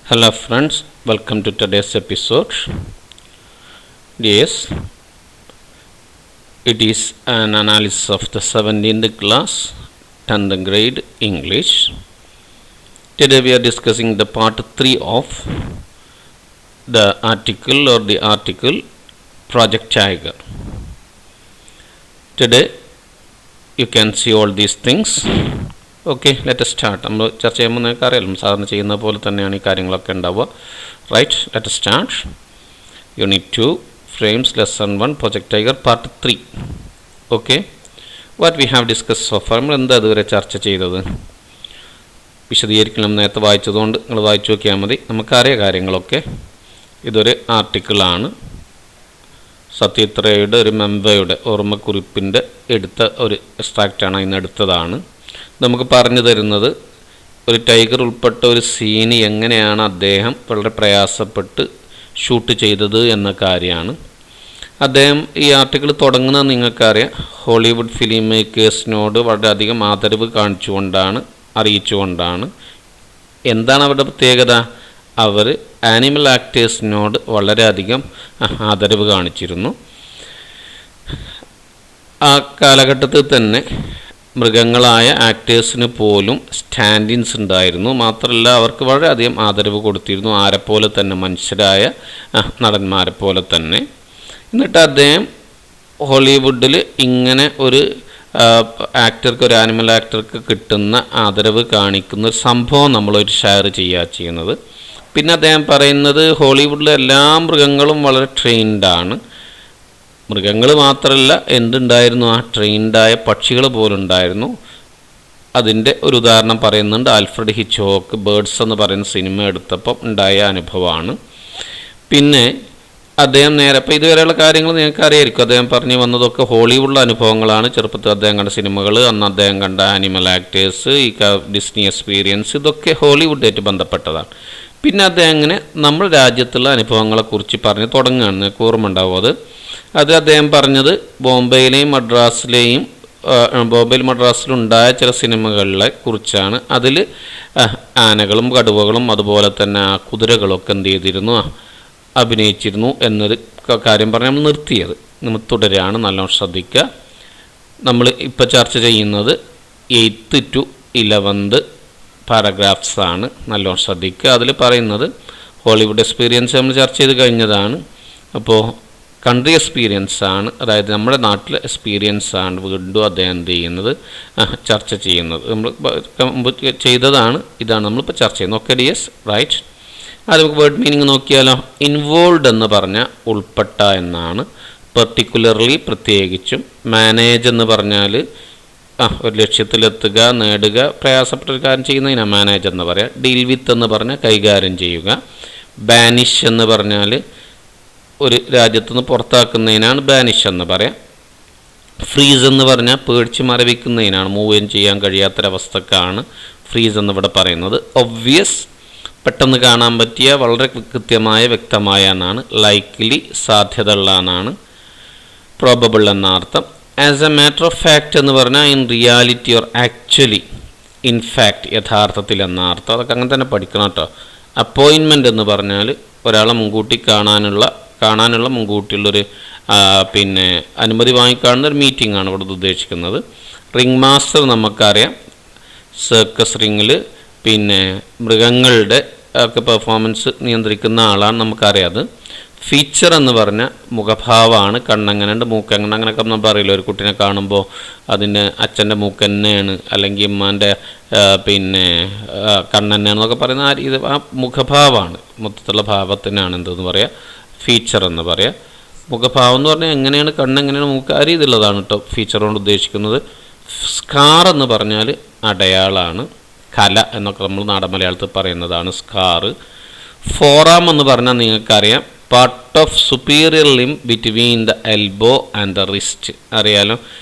Hello friends, welcome to today's episode. Yes, it is an analysis of the 17th class, 10th grade English. Today we are discussing the part 3 of the article Project Tiger. Today you can see all these things. Okay let start. നമ്മൾ ചർച്ച ചെയ്യുമ്പോൾ നിങ്ങൾക്ക് അറിയാലോ സാധാരണ ചെയ്യുന്ന പോലെ തന്നെയാണ് ഈ കാര്യങ്ങളൊക്കെ ഉണ്ടാവുക. Right, let start. Unit 2 frames lesson 1 Project Tiger part 3. Okay, what we have discuss so far. നമ്മൾ എന്താ ഇതുവരെ ചർച്ച ചെയ്തത് വിശദീകരിക്കണം. നേരത്തെ വായിച്ചതുകൊണ്ട് നിങ്ങൾ വായിച്ചു നോക്കിയാൽ മതി. നമുക്കറിയാം കാര്യങ്ങളൊക്കെ. ഇതൊരു ആർട്ടിക്കിളാണ്. സത്യത്രയുടെ ഒരു മെമ്പയുടെ ഓർമ്മക്കുറിപ്പിൻ്റെ എടുത്ത ഒരു എക്സ്ട്രാക്റ്റാണ്, ഇന്ന് എടുത്തതാണ്. നമുക്ക് പറഞ്ഞു തരുന്നത് ഒരു ടൈഗർ ഉൾപ്പെട്ട ഒരു സീന് എങ്ങനെയാണ് അദ്ദേഹം വളരെ പ്രയാസപ്പെട്ട് ഷൂട്ട് ചെയ്തത് എന്ന കാര്യമാണ്. അദ്ദേഹം ഈ ആർട്ടിക്കിൾ തുടങ്ങുന്നത് നിങ്ങൾക്കറിയാം, ഹോളിവുഡ് ഫിലിം മേക്കേഴ്സിനോട് വളരെയധികം ആദരവ് അറിയിച്ചുകൊണ്ടാണ്. എന്താണ് അവരുടെ പ്രത്യേകത? അവർ ആനിമൽ ആക്ടേഴ്സിനോട് വളരെയധികം ആദരവ് കാണിച്ചിരുന്നു. ആ കാലഘട്ടത്തിൽ തന്നെ മൃഗങ്ങളായ ആക്ടേഴ്സിന് പോലും സ്റ്റാൻഡിൻസ് ഉണ്ടായിരുന്നു. മാത്രമല്ല അവർക്ക് വളരെയധികം ആദരവ് കൊടുത്തിരുന്നു, ആരെപ്പോലെ തന്നെ, മനുഷ്യരായ നടന്മാരെ പോലെ തന്നെ. എന്നിട്ട് അദ്ദേഹം ഹോളിവുഡിൽ ഇങ്ങനെ ഒരു ആക്ടർക്ക്, ഒരു ആനിമൽ ആക്ടർക്ക് കിട്ടുന്ന ആദരവ് കാണിക്കുന്ന ഒരു സംഭവം നമ്മളൊരു ഷെയർ ചെയ്യുന്നത്. പിന്നെ അദ്ദേഹം പറയുന്നത് ഹോളിവുഡിലെ എല്ലാ മൃഗങ്ങളും വളരെ ട്രെയിൻഡാണ്. മൃഗങ്ങൾ മാത്രമല്ല, എന്തുണ്ടായിരുന്നു, ആ ട്രെയിൻഡായ പക്ഷികൾ പോലുണ്ടായിരുന്നു. അതിൻ്റെ ഒരു ഉദാഹരണം പറയുന്നുണ്ട്. ആൽഫ്രഡ് ഹിച്ച്കോക്ക് ബേർഡ്സ് എന്ന് പറയുന്ന സിനിമ എടുത്തപ്പം ഉണ്ടായ അനുഭവമാണ്. പിന്നെ അദ്ദേഹം നേരെ, അപ്പോൾ ഇതുവരെയുള്ള കാര്യങ്ങൾ നിങ്ങൾക്ക് അറിയായിരിക്കും. അദ്ദേഹം പറഞ്ഞു വന്നതൊക്കെ ഹോളിവുഡിലെ അനുഭവങ്ങളാണ്. ചെറുപ്പത്തിൽ അദ്ദേഹം കണ്ട സിനിമകൾ, അന്ന് അദ്ദേഹം കണ്ട ആനിമൽ ആക്ടേഴ്സ്, ഈ ഡിസ്നി എക്സ്പീരിയൻസ്, ഇതൊക്കെ ഹോളിവുഡായിട്ട് ബന്ധപ്പെട്ടതാണ്. പിന്നെ അദ്ദേഹം അങ്ങനെ നമ്മുടെ രാജ്യത്തുള്ള അനുഭവങ്ങളെക്കുറിച്ച് പറഞ്ഞ് തുടങ്ങുകയാണ്. നിങ്ങൾക്ക് ഓർമ്മ ഉണ്ടാവും അത് അദ്ദേഹം പറഞ്ഞത് ബോംബെയിൽ മദ്രാസിലുണ്ടായ ചില സിനിമകളെ കുറിച്ചാണ്. അതിൽ ആനകളും കടുവകളും അതുപോലെ തന്നെ കുതിരകളൊക്കെ എന്ത് ചെയ്തിരുന്നു, അഭിനയിച്ചിരുന്നു എന്നൊരു കാര്യം പറഞ്ഞ് നമ്മൾ നിർത്തിയത്. നമ്മൾ തുടരുകയാണ്, നല്ലോണം ശ്രദ്ധിക്കുക. നമ്മൾ ഇപ്പോൾ ചർച്ച ചെയ്യുന്നത് 8th to 11th പാരഗ്രാഫ്സാണ്. നല്ലോണം ശ്രദ്ധിക്കുക. അതിൽ പറയുന്നത് ഹോളിവുഡ് എക്സ്പീരിയൻസ് നമ്മൾ ചർച്ച ചെയ്ത് കഴിഞ്ഞതാണ്. അപ്പോൾ കൺട്രി എക്സ്പീരിയൻസ് ആണ്, അതായത് നമ്മുടെ നാട്ടിലെ എക്സ്പീരിയൻസ് ആണ് വീണ്ടും അദ്ദേഹം എന്ത് ചെയ്യുന്നത്, ചർച്ച ചെയ്യുന്നത്. നമ്മൾ മുമ്പ് ചെയ്തതാണ്, ഇതാണ് നമ്മളിപ്പോൾ ചർച്ച ചെയ്യുന്നത്. Okay ഡിയസ്, right. അത് നമുക്ക് വേർഡ് മീനിങ് നോക്കിയാലോ. ഇൻവോൾവ് എന്ന് പറഞ്ഞാൽ ഉൾപ്പെട്ട എന്നാണ്. പെർട്ടിക്കുലർലി പ്രത്യേകിച്ചും. മാനേജ് എന്ന് പറഞ്ഞാൽ ഒരു ലക്ഷ്യത്തിലെത്തുക, നേടുക, പ്രയാസപ്പെട്ട ഒരു കാര്യം ചെയ്യുന്നതിനാണ് മാനേജ് എന്ന് പറയാം. ഡീൽ വിത്ത് എന്ന് പറഞ്ഞാൽ കൈകാര്യം ചെയ്യുക. ബാനിഷ് എന്ന് പറഞ്ഞാൽ ഒരു രാജ്യത്തു നിന്ന് പുറത്താക്കുന്നതിനാണ് ബാനിഷ് എന്ന് പറയാം. ഫ്രീസ് എന്ന് പറഞ്ഞാൽ പേടിച്ച് മരവിക്കുന്നതിനാണ്, മൂവ് ചെയ്യാൻ കഴിയാത്തൊരവസ്ഥക്കാണ് ഫ്രീസ് എന്നിവിടെ പറയുന്നത്. ഒബ്വിയസ്, പെട്ടെന്ന് കാണാൻ പറ്റിയ, വളരെ കൃത്യമായ, വ്യക്തമായ എന്നാണ്. ലൈക്ക്ലി, സാധ്യത ഉള്ള എന്നാണ്. പ്രോബബിൾ എന്ന അർത്ഥം. As a matter of fact എന്ന് പറഞ്ഞാൽ in reality or actually, in fact, യഥാർത്ഥത്തിൽ എന്ന അർത്ഥം. അതൊക്കെ അങ്ങനെ തന്നെ പഠിക്കണം കേട്ടോ. അപ്പോയിൻമെൻ്റ് എന്ന് പറഞ്ഞാൽ ഒരാളെ മുൻകൂട്ടി കാണാനുള്ള മുൻകൂട്ടിയുള്ളൊരു പിന്നെ അനുമതി വാങ്ങിക്കാണുന്ന ഒരു മീറ്റിംഗ് ആണ് ഇവിടെ ഉദ്ദേശിക്കുന്നത്. റിംഗ് മാസ്റ്റർ നമുക്കറിയാം, സർക്കസ് റിങ്ങിൽ പിന്നെ മൃഗങ്ങളുടെ ഒക്കെ പെർഫോമൻസ് നിയന്ത്രിക്കുന്ന ആളാണ്, നമുക്കറിയാം. അത് ഫീച്ചർ എന്ന് പറഞ്ഞാൽ മുഖഭാവമാണ്. കണ്ണെങ്ങനെയുണ്ട്, മൂക്കെങ്ങനെ, അങ്ങനെയൊക്കെ നമ്മൾ പറയില്ല. ഒരു കുട്ടീനെ കാണുമ്പോൾ അതിൻ്റെ അച്ഛൻ്റെ മൂക്ക് തന്നെയാണ്, അല്ലെങ്കിൽ ഉമ്മാൻ്റെ പിന്നെ കണ്ണെന്നെയാണെന്നൊക്കെ പറയുന്ന ഇത് ആ മുഖഭാവമാണ്. മൊത്തത്തിലുള്ള ഭാവത്തിനാണ് എന്തെന്ന് പറയുക, ഫീച്ചർ എന്ന് പറയാം. മുഖഭാവം എന്ന് പറഞ്ഞാൽ എങ്ങനെയാണ്, കണ്ണെങ്ങനെയാണ്, മൂക്ക്, ആ രീതിയിലുള്ളതാണ് കേട്ടോ ഫീച്ചർ കൊണ്ട് ഉദ്ദേശിക്കുന്നത്. സ്കാർ എന്ന് പറഞ്ഞാൽ അടയാളാണ്, കല എന്നൊക്കെ നമ്മൾ നാടൻ മലയാളത്തിൽ പറയുന്നതാണ് സ്കാർ. ഫോറാം എന്ന് പറഞ്ഞാൽ നിങ്ങൾക്കറിയാം, part of superior limb between the elbow and the wrist. അറിയാലോ,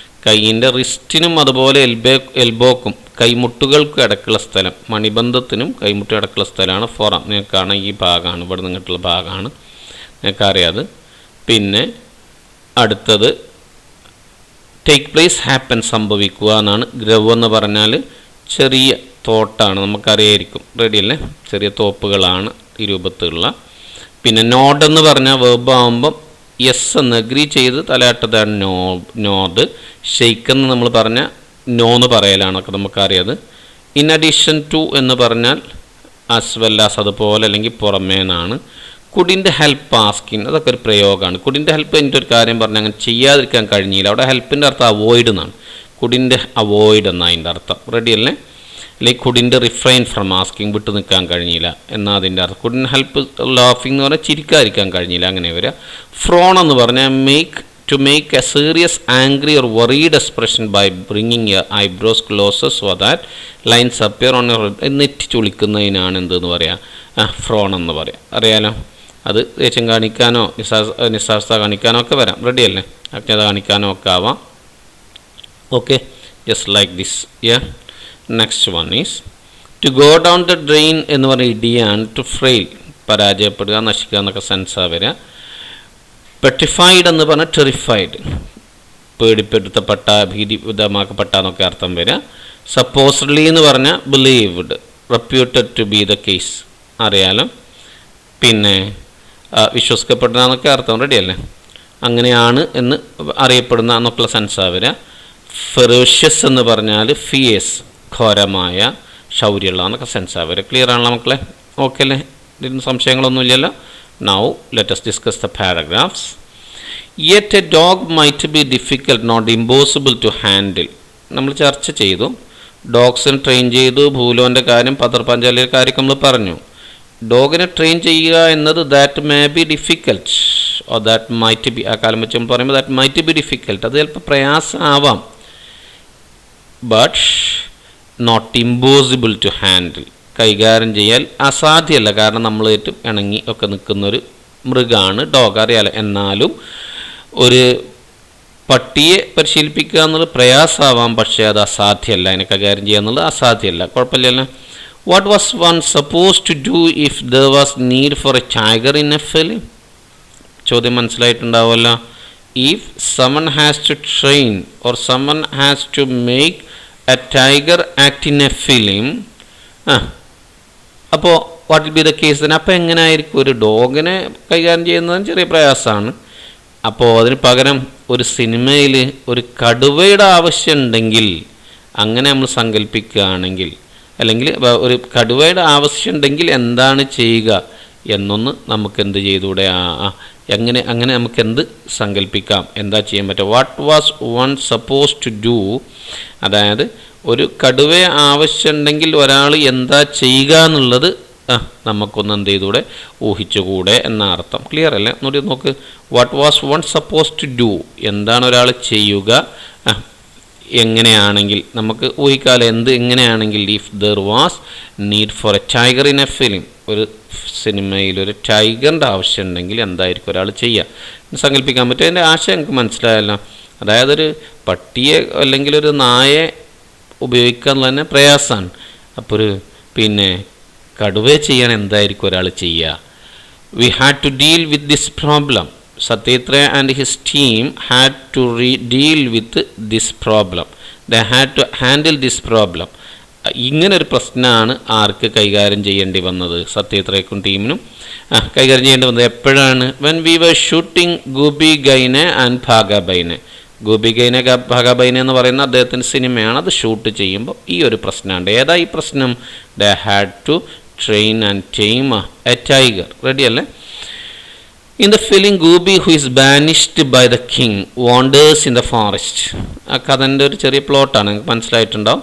കൈയിൻ്റെ റിസ്റ്റിനും അതുപോലെ എൽബോക്കും, കൈമുട്ടുകൾക്കും ഇടയ്ക്കുള്ള സ്ഥലം, മണിബന്ധത്തിനും കൈമുട്ടും ഇടയ്ക്കുള്ള സ്ഥലമാണ് ഫോറാം. നിങ്ങൾക്കാണ് ഈ ഭാഗമാണ്, ഇവിടെ നിങ്ങൾക്കുള്ള ഭാഗമാണ്, നിങ്ങൾക്കറിയാത്. പിന്നെ അടുത്തത് ടേക്ക് പ്ലേസ്, ഹാപ്പൻ, സംഭവിക്കുക എന്നാണ്. ഗ്രവ് എന്ന് പറഞ്ഞാൽ ചെറിയ തോട്ടാണ്, നമുക്കറിയായിരിക്കും. റെഡിയല്ലേ? ചെറിയ തോപ്പുകളാണ്. ഈ രൂപത്തിലുള്ള. പിന്നെ നോഡ് എന്ന് പറഞ്ഞാൽ വേർബ് ആകുമ്പം യെസ് എന്ന് അഗ്രി ചെയ്ത് തലയാട്ടതാണ് നോഡ്. ഷെയ്ക്ക് എന്ന് നമ്മൾ പറഞ്ഞാൽ നോ എന്ന് പറയലാണൊക്കെ നമുക്കറിയാത്. ഇൻ അഡീഷൻ ടു എന്ന് പറഞ്ഞാൽ ആസ് വെൽ ആസ് അതുപോലെ അല്ലെങ്കിൽ പുറമേ എന്നാണ്. കുഡിൻ്റെ ഹെൽപ്പ് ആസ്കിങ് അതൊക്കെ ഒരു പ്രയോഗമാണ്. കുഡിൻ്റെ ഹെൽപ്പ് എൻ്റെ ഒരു കാര്യം പറഞ്ഞാൽ അങ്ങനെ ചെയ്യാതിരിക്കാൻ കഴിഞ്ഞില്ല. അവിടെ ഹെൽപ്പിൻ്റെ അർത്ഥം അവോയ്ഡ് എന്നാണ്. കുഡിൻ്റെ അവോയ്ഡ് എന്നാണ് അതിൻ്റെ അർത്ഥം. റെഡി അല്ലേ? അല്ലെങ്കിൽ കുഡിൻ്റെ റിഫ്രൈൻ ഫ്രം ആസ്കിങ് വിട്ടു നിൽക്കാൻ കഴിഞ്ഞില്ല എന്നാൽ അതിൻ്റെ അർത്ഥം. കുഡിൻ ഹെൽപ്പ് ലാഫിംഗ് എന്ന് പറഞ്ഞാൽ ചിരിക്കാതിരിക്കാൻ കഴിഞ്ഞില്ല അങ്ങനെ വരിക. ഫ്രോൺ എന്ന് പറഞ്ഞാൽ to make a serious, angry or worried expression by bringing your eyebrows closer so that lines appear on your നെറ്റി ചുളിക്കുന്നതിനാണ് എന്തെന്ന് പറയാം, ഫ്രോൺ എന്ന് പറയാം. അറിയാലോ, അത് ദേഷ്യം കാണിക്കാനോ നിസ്സാരത കാണിക്കാനോ ഒക്കെ വരാം. റെഡി അല്ലേ? അജ്ഞത കാണിക്കാനോ ഒക്കെ ആവാം. Okay, just like this. Next one is to go down the drain എന്ന് പറഞ്ഞ ഇടിയാണ്. ടു ഫ്രെയിൽ പരാജയപ്പെടുക, നശിക്കുക എന്നൊക്കെ സെൻസാണ് വരിക. പെട്രിഫൈഡ് എന്ന് പറഞ്ഞാൽ ടെറിഫൈഡ്, പേടിപ്പെടുത്തപ്പെട്ട, ഭീതിവിധമാക്കപ്പെട്ട എന്നൊക്കെ അർത്ഥം വരിക. സപ്പോസ്ഡ്ലി എന്ന് പറഞ്ഞാൽ believed, reputed to be the case, അറിയാലോ. പിന്നെ വിശ്വസിക്കപ്പെടുന്ന എന്നൊക്കെ അർത്ഥം. റെഡി അല്ലേ? അങ്ങനെയാണ് എന്ന് അറിയപ്പെടുന്ന എന്നൊക്കെയുള്ള സെൻസാണ് വരിക. ഫെറോഷ്യസ് എന്ന് പറഞ്ഞാൽ ഫിയേസ്, ഘോരമായ, ശൗര്യമുള്ള എന്നൊക്കെ സെൻസാണ് വരിക. ക്ലിയർ ആണല്ലോ മക്കളെ? ഓക്കെ അല്ലേ? ഇതിന് സംശയങ്ങളൊന്നുമില്ലല്ലോ. Now let us discuss the paragraphs. Yet a dog might be difficult, not impossible to handle. നമ്മൾ ചർച്ച ചെയ്തു. ഡോഗ്സിനെ ട്രെയിൻ ചെയ്തു, ഭൂലോൻ്റെ കാര്യം, പതർപാഞ്ചാലിയുടെ കാര്യം നമ്മൾ പറഞ്ഞു. ഡോഗിനെ ട്രെയിൻ ചെയ്യുക എന്നത് that may be difficult or that might be, ആ കാലം വെച്ച് നമ്മൾ പറയുമ്പോൾ ദാറ്റ് മൈറ്റ് ബി ഡിഫിക്കൽട്ട്, അത് ചിലപ്പോൾ പ്രയാസമാവാം. But not impossible to handle, കൈകാര്യം ചെയ്യാൻ അസാധ്യമല്ല. കാരണം നമ്മൾ ഏറ്റവും ഇണങ്ങി ഒക്കെ നിൽക്കുന്നൊരു മൃഗമാണ് ഡോഗ്, അറിയാലോ. എന്നാലും ഒരു പട്ടിയെ പരിശീലിപ്പിക്കുക എന്നുള്ളത് പ്രയാസമാവാം, പക്ഷേ അത് അസാധ്യമല്ല. അതിനെ കൈകാര്യം ചെയ്യുക എന്നുള്ളത് അസാധ്യമല്ല. കുഴപ്പമില്ലല്ലോ. What was one suppose to do if there was need for a tiger in a film? ചോദ്യം മനസ്സിലായിട്ടുണ്ടാവുമല്ലോ. If someone has to train or someone has to make a tiger act in a film, അപ്പോൾ what will be the case തന്നെ? അപ്പോൾ എങ്ങനെ ആയിരിക്കും? ഒരു ഡോഗിനെ കൈകാര്യം ചെയ്യുന്നതിന് ചെറിയ പ്രയാസമാണ്. അപ്പോൾ അതിന് പകരം ഒരു സിനിമയിൽ ഒരു കടുവയുടെ ആവശ്യമുണ്ടെങ്കിൽ, അങ്ങനെ നമ്മൾ സങ്കല്പിക്കുകയാണെങ്കിൽ, അല്ലെങ്കിൽ ഒരു കടുവയുടെ ആവശ്യമുണ്ടെങ്കിൽ എന്താണ് ചെയ്യുക എന്നൊന്ന് നമുക്ക് എന്ത് ചെയ്തുകൂടെ? അങ്ങനെ നമുക്ക് എന്ത് സങ്കല്പിക്കാം, എന്താ ചെയ്യാൻ പറ്റുക? What was one suppose to do, അതായത് ഒരു കടുവയെ ആവശ്യമുണ്ടെങ്കിൽ ഒരാൾ എന്താ ചെയ്യുക എന്നുള്ളത് നമുക്കൊന്ന് എന്ത് ചെയ്തുകൂടെ? ഊഹിച്ചുകൂടെ എന്ന അർത്ഥം. ക്ലിയർ അല്ലേ? ഒന്നുകൂടി നോക്ക്. What was one suppose to do, എന്താണ് ഒരാൾ ചെയ്യുക, എങ്ങനെയാണെങ്കിൽ നമുക്ക് ഊഹിക്കാലോ. എങ്ങനെയാണെങ്കിൽ if there was need for a tiger in a film, ഒരു സിനിമയിൽ ഒരു ടൈഗറിൻ്റെ ആവശ്യമുണ്ടെങ്കിൽ എന്തായിരിക്കും ഒരാൾ ചെയ്യുക? സങ്കല്പിക്കാൻ പറ്റും. അതിൻ്റെ ആശയം എനിക്ക് മനസ്സിലായല്ലോ. അതായത് ഒരു പട്ടിയെ അല്ലെങ്കിൽ ഒരു നായയെ ഉപയോഗിക്കാൻ തന്നെ പ്രയാസമാണ്. അപ്പോൾ പിന്നെ കടുവയെ ചെയ്യാൻ എന്തായിരിക്കും ഒരാൾ ചെയ്യുക? We had to deal with this problem. സത്യേത്ര and his team had to deal with this problem. They had to handle this problem. ഇങ്ങനൊരു പ്രശ്നമാണ് ആർക്ക് കൈകാര്യം ചെയ്യേണ്ടി വന്നത്? സത്യേത്രയ്ക്കും ടീമിനും കൈകാര്യം ചെയ്യേണ്ടി വന്നത് എപ്പോഴാണ്? When we were shooting Goofy ഗൈനെ and ഭാഗബൈനെ. Goofy ഗൈനെ ഭാഗബൈനെ എന്ന് പറയുന്ന അദ്ദേഹത്തിൻ്റെ സിനിമയാണ്. അത് ഷൂട്ട് ചെയ്യുമ്പോൾ ഈ ഒരു പ്രശ്നമുണ്ട്. ഏതാ ഈ പ്രശ്നം? They had to train and tame a tiger. Ready അല്ലേ? In the film Goopy who is banished by the king wanders in the forest. ആ കഥൻ്റെ ഒരു ചെറിയ പ്ലോട്ടാണ്, നിങ്ങൾക്ക് മനസ്സിലായിട്ടുണ്ടാവും.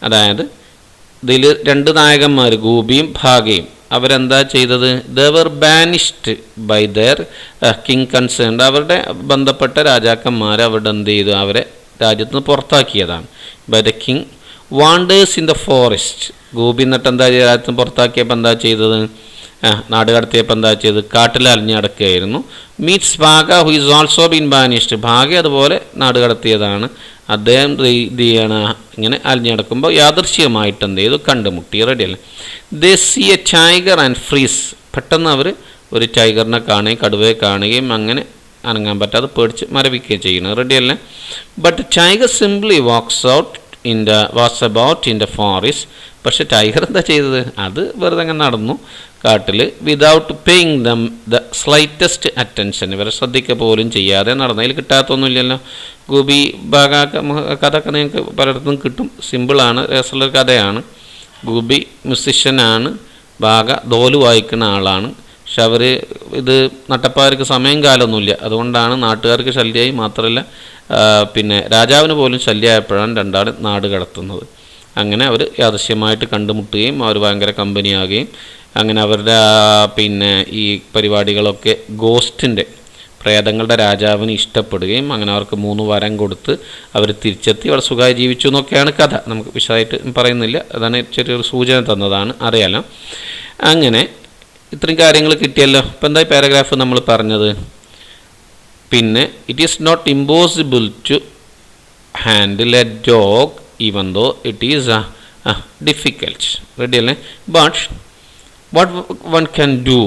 അതായത് ഇതിൽ രണ്ട് നായകന്മാർ, ഗൂബിയും ഭാഗയും, അവരെന്താ ചെയ്തത്? They were banished by their king concerned. അവരുടെ ബന്ധപ്പെട്ട രാജാക്കന്മാർ അവരുടെ എന്ത് ചെയ്തു? അവരെ രാജ്യത്ത് നിന്ന് പുറത്താക്കിയതാണ്. By the king wanders in the forest. Goopy എന്നിട്ട് എന്താ രാജ്യത്ത് നിന്ന് പുറത്താക്കിയപ്പോൾ എന്താ ചെയ്തത്? നാട് കടത്തിയപ്പോൾ എന്താ ചെയ്തത്? കാട്ടിൽ അലിഞ്ഞടക്കുകയായിരുന്നു. മീറ്റ്സ് ഭാഗ who is also been banished. ഭാഗ്യ അതുപോലെ നാട് കടത്തിയതാണ്. അദ്ദേഹം ഇത് ചെയ്യണ ഇങ്ങനെ അലിഞ്ഞടക്കുമ്പോൾ യാദൃശ്ചികമായിട്ട് എന്ത് ചെയ്തു? കണ്ടുമുട്ടി. റെഡിയല്ലേ? They see a tiger and freeze. പെട്ടെന്ന് അവർ ഒരു ടൈഗറിനെ കാണുകയും കടുവയെ കാണുകയും അങ്ങനെ അനങ്ങാൻ പറ്റാതെ പേടിച്ച് മരവിക്കുകയും ചെയ്യുന്നത്. റെഡിയല്ലേ? But tiger simply walks about in the forest. പക്ഷെ ടൈഗർ എന്താ ചെയ്തത്? അത് വെറുതെ അങ്ങനെ നടന്നു. കാട്ടിൽ without paying them the slightest attention, ഇവരെ ശ്രദ്ധിക്കുക പോലും ചെയ്യാതെ നടന്നതിൽ കിട്ടാത്തൊന്നുമില്ലല്ലോ. ഗോപി ബാഗ കഥ ഒക്കെ നിങ്ങൾക്ക് പലയിടത്തും കിട്ടും. സിമ്പിളാണ്, രസമുള്ള കഥയാണ്. ഗോപി മ്യൂസിഷ്യനാണ്, ബാഗ ധോല് വായിക്കുന്ന ആളാണ്. പക്ഷെ അവർ ഇത് നട്ടപ്പാർക്ക് സമയം കാലമൊന്നുമില്ല, അതുകൊണ്ടാണ് നാട്ടുകാർക്ക് ശല്യമായി. മാത്രമല്ല പിന്നെ രാജാവിന് പോലും ശല്യമായപ്പോഴാണ് രണ്ടാൾ നാട് കടത്തുന്നത്. അങ്ങനെ അവർ യാദൃശ്യമായിട്ട് കണ്ടുമുട്ടുകയും അവർ ഭയങ്കര കമ്പനിയാകുകയും അങ്ങനെ അവരുടെ പിന്നെ ഈ പരിപാടികളൊക്കെ ഗോസ്റ്റിൻ്റെ പ്രേതങ്ങളുടെ രാജാവിന് ഇഷ്ടപ്പെടുകയും അങ്ങനെ അവർക്ക് 3 വരം കൊടുത്ത് അവർ തിരിച്ചെത്തി അവിടെ സുഖമായി ജീവിച്ചു എന്നൊക്കെയാണ് കഥ. നമുക്ക് വിശദമായിട്ട് പറയുന്നില്ല, അതാണ് ചെറിയൊരു സൂചന തന്നതാണ്, അറിയാലോ. അങ്ങനെ ഇത്രയും കാര്യങ്ങൾ കിട്ടിയല്ലോ. ഇപ്പം എന്താ പാരഗ്രാഫ് നമ്മൾ പറഞ്ഞത്? പിന്നെ it is not impossible to handle a dog even though it is difficult. Ready അല്ലേ? But what one can do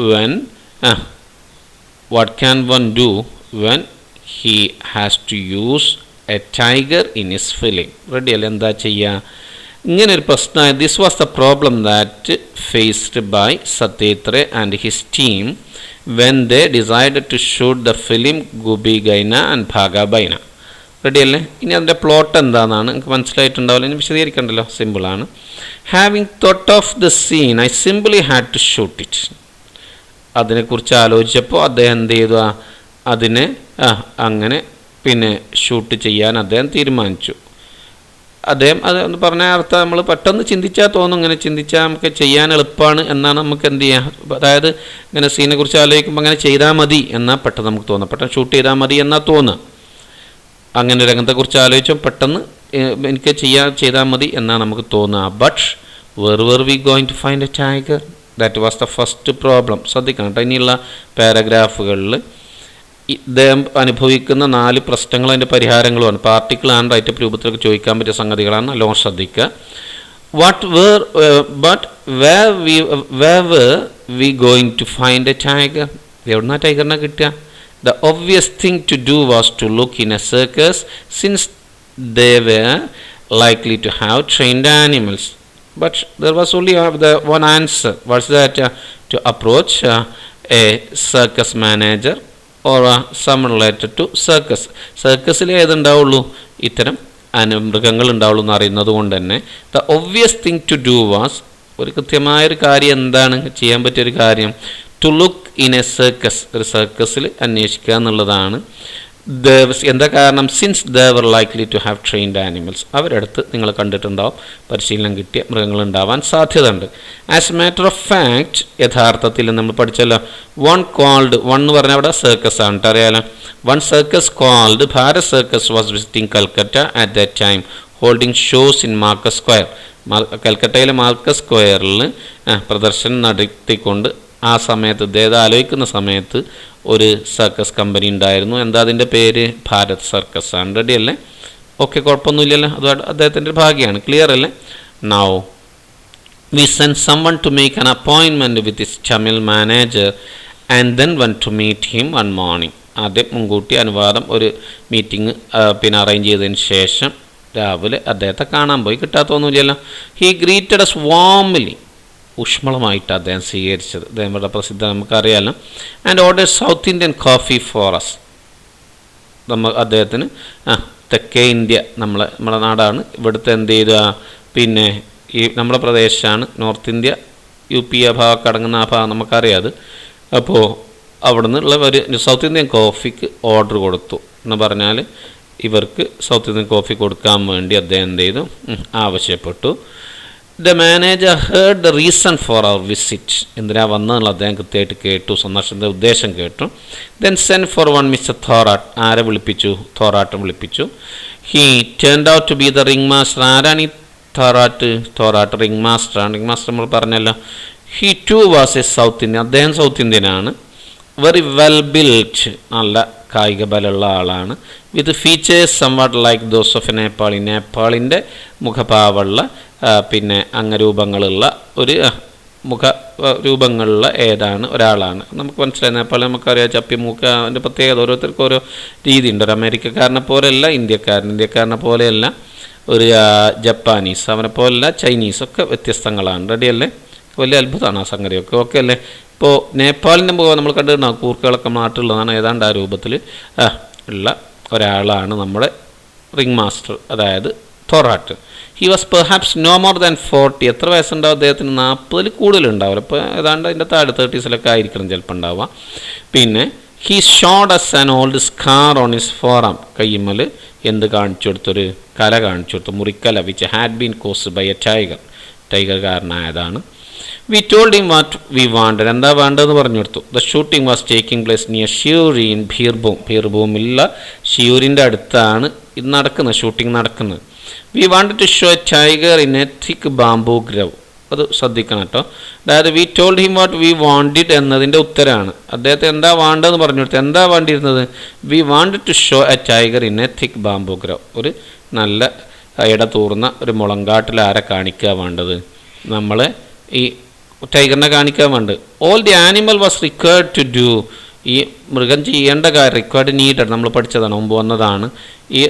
when what can one do when he has to use a tiger in his film? Ready അല്ലേ? എന്താ ചെയ്യുക? ഇങ്ങനെ ഒരു പ്രശ്നമായ this was the problem that faced by സത്യേത്ര and his team when they decided to shoot the film ഗുബി ഗൈന and ഭാഗബൈന. Ready അല്ലേ? ഇനി അതിൻ്റെ plot എന്താണെന്നാണ് നിങ്ങൾക്ക് മനസ്സിലായിട്ടുണ്ടാവില്ല, ഇനി വിശദീകരിക്കണ്ടല്ലോ, സിമ്പിളാണ്. Having thought of the scene I simply had to shoot it. അതിനെക്കുറിച്ച് ആലോചിച്ചപ്പോൾ അദ്ദേഹം എന്ത് ചെയ്തു? അതിനെ അങ്ങനെ പിന്നെ ഷൂട്ട് ചെയ്യാൻ അദ്ദേഹം തീരുമാനിച്ചു. അദ്ദേഹം അതെന്ന് പറഞ്ഞ അർത്ഥം നമ്മൾ പെട്ടെന്ന് ചിന്തിച്ചാൽ തോന്നും, ഇങ്ങനെ ചിന്തിച്ചാൽ നമുക്ക് ചെയ്യാൻ എളുപ്പമാണ് എന്നാണ് നമുക്ക് എന്ത് ചെയ്യാം. അതായത് ഇങ്ങനെ സീനെ കുറിച്ച് ആലോചിക്കുമ്പോൾ അങ്ങനെ ചെയ്താൽ മതി എന്നാൽ പെട്ടെന്ന് നമുക്ക് തോന്നുക, പെട്ടെന്ന് ഷൂട്ട് ചെയ്താൽ മതി എന്നാൽ തോന്നുക. അങ്ങനെ രംഗത്തെക്കുറിച്ച് ആലോചിച്ചാൽ പെട്ടെന്ന് എനിക്ക് ചെയ്താൽ മതി എന്നാണ് നമുക്ക് തോന്നുക. But were we going to find a tiger? That was the first problem. ശ്രദ്ധിക്കണം കേട്ടോ. ഇനിയുള്ള പാരഗ്രാഫുകളിൽ ഇദ്ദേഹം അനുഭവിക്കുന്ന 4 പ്രശ്നങ്ങളും അതിൻ്റെ പരിഹാരങ്ങളുമാണ്. പാർട്ടിക്കിൾ ആൻഡ് റൈറ്റപ്പ് രൂപത്തിലൊക്കെ ചോദിക്കാൻ പറ്റിയ സംഗതികളാണ്, നല്ലോണം ശ്രദ്ധിക്കുക. But where were we going to find a tiger? എവിടുന്നാ ടൈഗറിനെ കിട്ടുക? The obvious thing to do was to look in a circus since they were likely to have trained animals. But there was only the one answer. What's that? To approach a circus manager or someone related to circus. സർക്കസിൽ ഏതുണ്ടാവുള്ളൂ? ഇത്തരം മൃഗങ്ങൾ ഉണ്ടാവുള്ളൂ എന്ന് അറിയുന്നത് കൊണ്ട് തന്നെ the obvious thing to do was, ഒരു കൃത്യമായൊരു കാര്യം എന്താണ് ചെയ്യാൻ പറ്റിയൊരു കാര്യം? To look in a circus, ഒരു സർക്കസിൽ അന്വേഷിക്കുക എന്നുള്ളതാണ്. എന്താ കാരണം? Since they were likely to have trained animals, അവരുടെ അടുത്ത് നിങ്ങൾ കണ്ടിട്ടുണ്ടാവും പരിശീലനം കിട്ടിയ മൃഗങ്ങൾ ഉണ്ടാവാൻ സാധ്യതയുണ്ട്. As a matter of fact, യഥാർത്ഥത്തിൽ നമ്മൾ പഠിച്ചല്ലോ, വൺ എന്ന് പറഞ്ഞാൽ അവിടെ സർക്കസ് ആണ്, അറിയാലോ. One circus called Bharat Circus was visiting Calcutta at that time holding shows in Marcus Square. കൽക്കട്ടയിലെ മാർക്കസ് സ്ക്വയറിൽ പ്രദർശനം നടത്തിക്കൊണ്ട് ആ സമയത്ത് ഇദ്ദേഹം ആലോചിക്കുന്ന സമയത്ത് ഒരു സർക്കസ് കമ്പനി ഉണ്ടായിരുന്നു. എന്താ അതിൻ്റെ പേര്? ഭാരത് സർക്കസ് ആണ്. റെഡി അല്ലേ? ഓക്കെ, കുഴപ്പമൊന്നുമില്ലല്ലോ, അത് അദ്ദേഹത്തിൻ്റെ ഭാഗ്യമാണ്. ക്ലിയർ അല്ലേ? Now we send someone to make an appointment with his Tamil manager and then went to meet him one morning. ആദ്യം മുൻകൂട്ടി അനുവാദം ഒരു മീറ്റിംഗ് പിന്നെ അറേഞ്ച് ചെയ്തതിന് ശേഷം രാവിലെ അദ്ദേഹത്തെ കാണാൻ പോയി. കിട്ടാത്തൊന്നുമില്ലല്ലോ. ഹി ഗ്രീറ്റഡ് us warmly, ഊഷ്മളമായിട്ട് അദ്ദേഹം സ്വീകരിച്ചത്. അദ്ദേഹം വളരെ പ്രസിദ്ധം, നമുക്കറിയാമല്ലോ. And order South Indian coffee for us. അദ്ദേഹത്തിന് തെക്കേ ഇന്ത്യ നമ്മളെ നാടാണ്, ഇവിടുത്തെ എന്ത് ചെയ്തു പിന്നെ ഈ നമ്മളെ പ്രദേശമാണ്. നോർത്ത് ഇന്ത്യ UP ആ ഭാഗമൊക്കെ അടങ്ങുന്ന ആ ഭാഗം നമുക്കറിയാത്. അപ്പോൾ അവിടെ നിന്നുള്ള ഒരു സൗത്ത് ഇന്ത്യൻ കോഫിക്ക് ഓർഡർ കൊടുത്തു എന്ന് പറഞ്ഞാൽ ഇവർക്ക് സൗത്ത് ഇന്ത്യൻ കോഫി കൊടുക്കാൻ വേണ്ടി അദ്ദേഹം എന്ത് ചെയ്തു? ആവശ്യപ്പെട്ടു. The manager heard the reason for our visit, എന്തിനാ വന്നതെന്നുള്ള അദ്ദേഹം കൃത്യമായിട്ട് കേട്ടു, സന്ദർശനത്തിൻ്റെ ഉദ്ദേശം കേട്ടു. Then send for one mister Thorat. ആരെ വിളിപ്പിച്ചു? തോറാട്ടം വിളിപ്പിച്ചു. He turned out to be the ring master. ആരാണ് ഈ തോറാട്ട് റിംഗ് മാസ്റ്ററാണ്. റിംഗ് മാസ്റ്റർ നമ്മൾ പറഞ്ഞല്ലോ. He too was a south Indian, അദ്ദേഹം സൗത്ത് ഇന്ത്യനാണ്. വെരി വെൽ ബിൽറ്റ്, നല്ല കായിക ബലമുള്ള ആളാണ്. With features somewhat like those of Nepali, നേപ്പാളിൻ്റെ മുഖഭാവമുള്ള പിന്നെ അംഗരൂപങ്ങളുള്ള ഒരു മുഖരൂപങ്ങളുള്ള ഒരാളാണ്. നമുക്ക് മനസ്സിലായി. നേപ്പാളി നമുക്കറിയാം, ചപ്പി മൂക്ക്, അതിൻ്റെ പ്രത്യേകത ഓരോരുത്തർക്കും ഓരോ രീതി ഉണ്ട്. ഒരു അമേരിക്കക്കാരനെ പോലെയല്ല ഇന്ത്യക്കാരനെ പോലെയല്ല ഒരു ജപ്പാനീസ്, അവനെ പോലെയല്ല ചൈനീസ്, ഒക്കെ വ്യത്യസ്തങ്ങളാണ്. റെഡിയല്ലേ? വലിയ അത്ഭുതമാണ് ആ സംഗതിയൊക്കെ. ഓക്കെ അല്ലേ? ഇപ്പോൾ നേപ്പാളിൻ്റെ മുഖം നമ്മൾ കണ്ടിട്ടുണ്ടാകും, കൂർക്കകളൊക്കെ നാട്ടിലുള്ളതാണ്. ഏതാണ്ട് ആ രൂപത്തിൽ ഉള്ള ഒരാളാണ് നമ്മുടെ റിംഗ് മാസ്റ്റർ, അതായത് Thorat. He was perhaps no more than 40. എത്ര വയസ്സുണ്ടാവും അദ്ദേഹത്തിന്? 40 കൂടുതലുണ്ടാവില്ല. ഇപ്പോൾ ഏതാണ്ട് അതിൻ്റെ താഴെ 30s ആയിരിക്കണം ചിലപ്പോൾ ഉണ്ടാവുക. പിന്നെ he showed us an old scar on his forearm. കയ്യുമ്മൽ എന്ത് കാണിച്ചു കൊടുത്തൊരു കല കാണിച്ചു കൊടുത്തു, മുറിക്കല, which had been caused by a tiger കാരനായതാണ്. We told him what we wanted. എന്താ വേണ്ടതെന്ന് പറഞ്ഞു കൊടുത്തു. The shooting was taking place near Suri in Birbhum. ഭീർഭൂമിലുള്ള ഷ്യൂരിൻ്റെ അടുത്താണ് ഇത് നടക്കുന്നത്, ഷൂട്ടിംഗ് നടക്കുന്നത്. We wanted to show a tiger in a thick bamboo grove. അത് ശ്രദ്ധിക്കണം കേട്ടോ. അതായത് V told him what we wanted എന്നതിൻ്റെ ഉത്തരമാണ്. അദ്ദേഹത്തെ എന്താ വേണ്ടതെന്ന് പറഞ്ഞു കൊടുത്തു. എന്താ വേണ്ടിയിരുന്നത്? We wanted to show a tiger in a thick bamboo grove. ഒരു നല്ല ഇടതൂർന്ന ഒരു മുളങ്കാട്ടിൽ ആരെ കാണിക്കുക വേണ്ടത്? നമ്മളെ ഈ ടൈഗറിനെ കാണിക്കാൻ വേണ്ടത്. All the animal was required to do. ഈ മൃഗം ചെയ്യേണ്ട കാര്യം, റിക്വയർഡ് നീഡഡ്, നമ്മൾ പഠിച്ചതാണ്, മുമ്പ് വന്നതാണ്. ഈ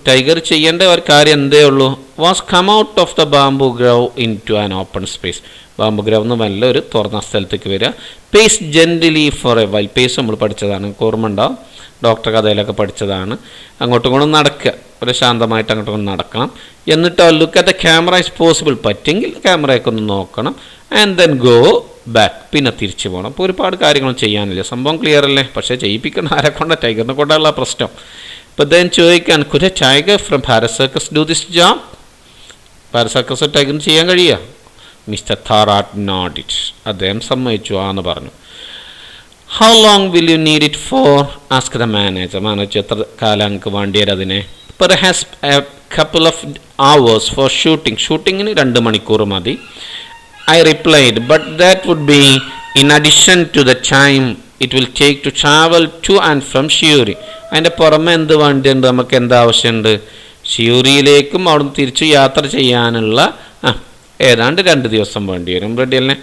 ടൈഗർ ചെയ്യേണ്ട ഒരു കാര്യം എന്തേ ഉള്ളൂ? Was come out of the bamboo grove into an open space. Bamboo grove എന്ന് വല്ല ഒരു തുറന്ന സ്ഥലത്തേക്ക് വരിക. Pace gently for a while. Pace നമ്മൾ പഠിച്ചതാണ്, ഓർമ്മ ഉണ്ടാവും, ഡോക്ടർ കഥയിലൊക്കെ പഠിച്ചതാണ്. അങ്ങോട്ടും ഇങ്ങോട്ടും നടക്കുക, ഒരു ശാന്തമായിട്ട് അങ്ങോട്ടും ഇങ്ങോട്ടും നടക്കണം. എന്നിട്ട് look at the camera is possible. പറ്റെങ്കിൽ ക്യാമറയൊക്കെ ഒന്ന് നോക്കണം. And then go back. പിന്നെ തിരിച്ചു പോകണം. അപ്പോൾ ഒരുപാട് കാര്യങ്ങൾ ചെയ്യാനില്ല. സംഭവം ക്ലിയർ അല്ലേ? പക്ഷേ ചെയ്യിപ്പിക്കുന്ന ആരെ കൊണ്ടാണ്? ടൈഗറിനെ കൊണ്ടുള്ള പ്രശ്നം. അപ്പോൾ ദെൻ ചോദിക്കാൻ, could a tiger from Bharat Circus do this job? Bharat Circus ടൈഗറിന് ചെയ്യാൻ കഴിയുക? Mister Thorat nodded. അദ്ദേഹം സമ്മതിച്ചു, ആന്ന് പറഞ്ഞു. How long will you need it for? Ask the manager. Manager എത്ര കാലം എനിക്ക് വേണ്ടി വരും അതിനെ? Perhaps a couple of hours for shooting. ഷൂട്ടിങ്ങിന് 2 മണിക്കൂർ മതി. I replied, but that would be in addition to the time it will take to travel to and from ഷ്യൂരി. അതിൻ്റെ പുറമെ എന്ത് വേണ്ടിയുണ്ട്? നമുക്ക് എന്താവശ്യമുണ്ട്? ഷ്യൂരിയിലേക്കും അവിടുന്ന് തിരിച്ചു യാത്ര ചെയ്യാനുള്ള ഏതാണ്ട് 2 ദിവസം വേണ്ടി വരും. റെഡി അല്ലേ?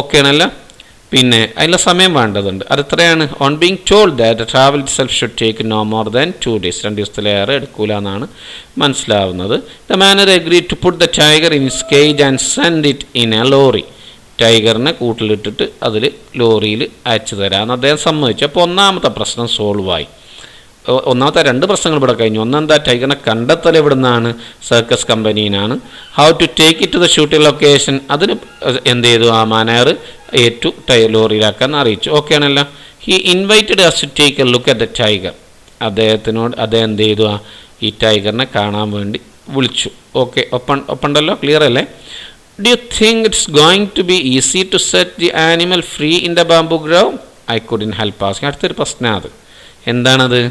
ഓക്കെ ആണല്ലോ? പിന്നെ അതിനുള്ള സമയം വേണ്ടതുണ്ട്. അതെത്രയാണ്? On being told that travel itself should take no more than 2 days. 2 ദിവസത്തിലേറെ എടുക്കൂല എന്നാണ് മനസ്സിലാവുന്നത്. The manager agreed to put the tiger in his cage and send it in a lorry. ടൈഗറിനെ കൂട്ടിലിട്ടിട്ട് അതിൽ ലോറിയിൽ അയച്ചു തരാമെന്ന് അദ്ദേഹം സമ്മതിച്ചു. അപ്പോൾ ഒന്നാമത്തെ പ്രശ്നം സോൾവായി. ഒന്നാമത്തെ 2 പ്രശ്നങ്ങൾ ഇവിടെ കഴിഞ്ഞു. ഒന്നെന്താ? ടൈഗറിനെ കണ്ടെത്തൽ എവിടെ നിന്നാണ്? സർക്കസ് കമ്പനിയിലാണ്. How to take it to the shooting location, അതിന് എന്ത് ചെയ്തു? ആ മാനേർ ഏറ്റു ലോറിയിലാക്കാൻ അറിയിച്ചു. ഓക്കെ ആണല്ലോ? He invited us to take a look at the tiger. അദ്ദേഹത്തിനോട് അദ്ദേഹം എന്ത് ചെയ്തു? ഈ ടൈഗറിനെ കാണാൻ വേണ്ടി വിളിച്ചു. ഓക്കെ, ഒപ്പുണ്ടല്ലോ? ക്ലിയർ അല്ലേ? Do you think it's going to be easy to set the animal free in the bamboo grove? I couldn't help asking. അടുത്തൊരു പ്രശ്നം അത് എന്താണത്?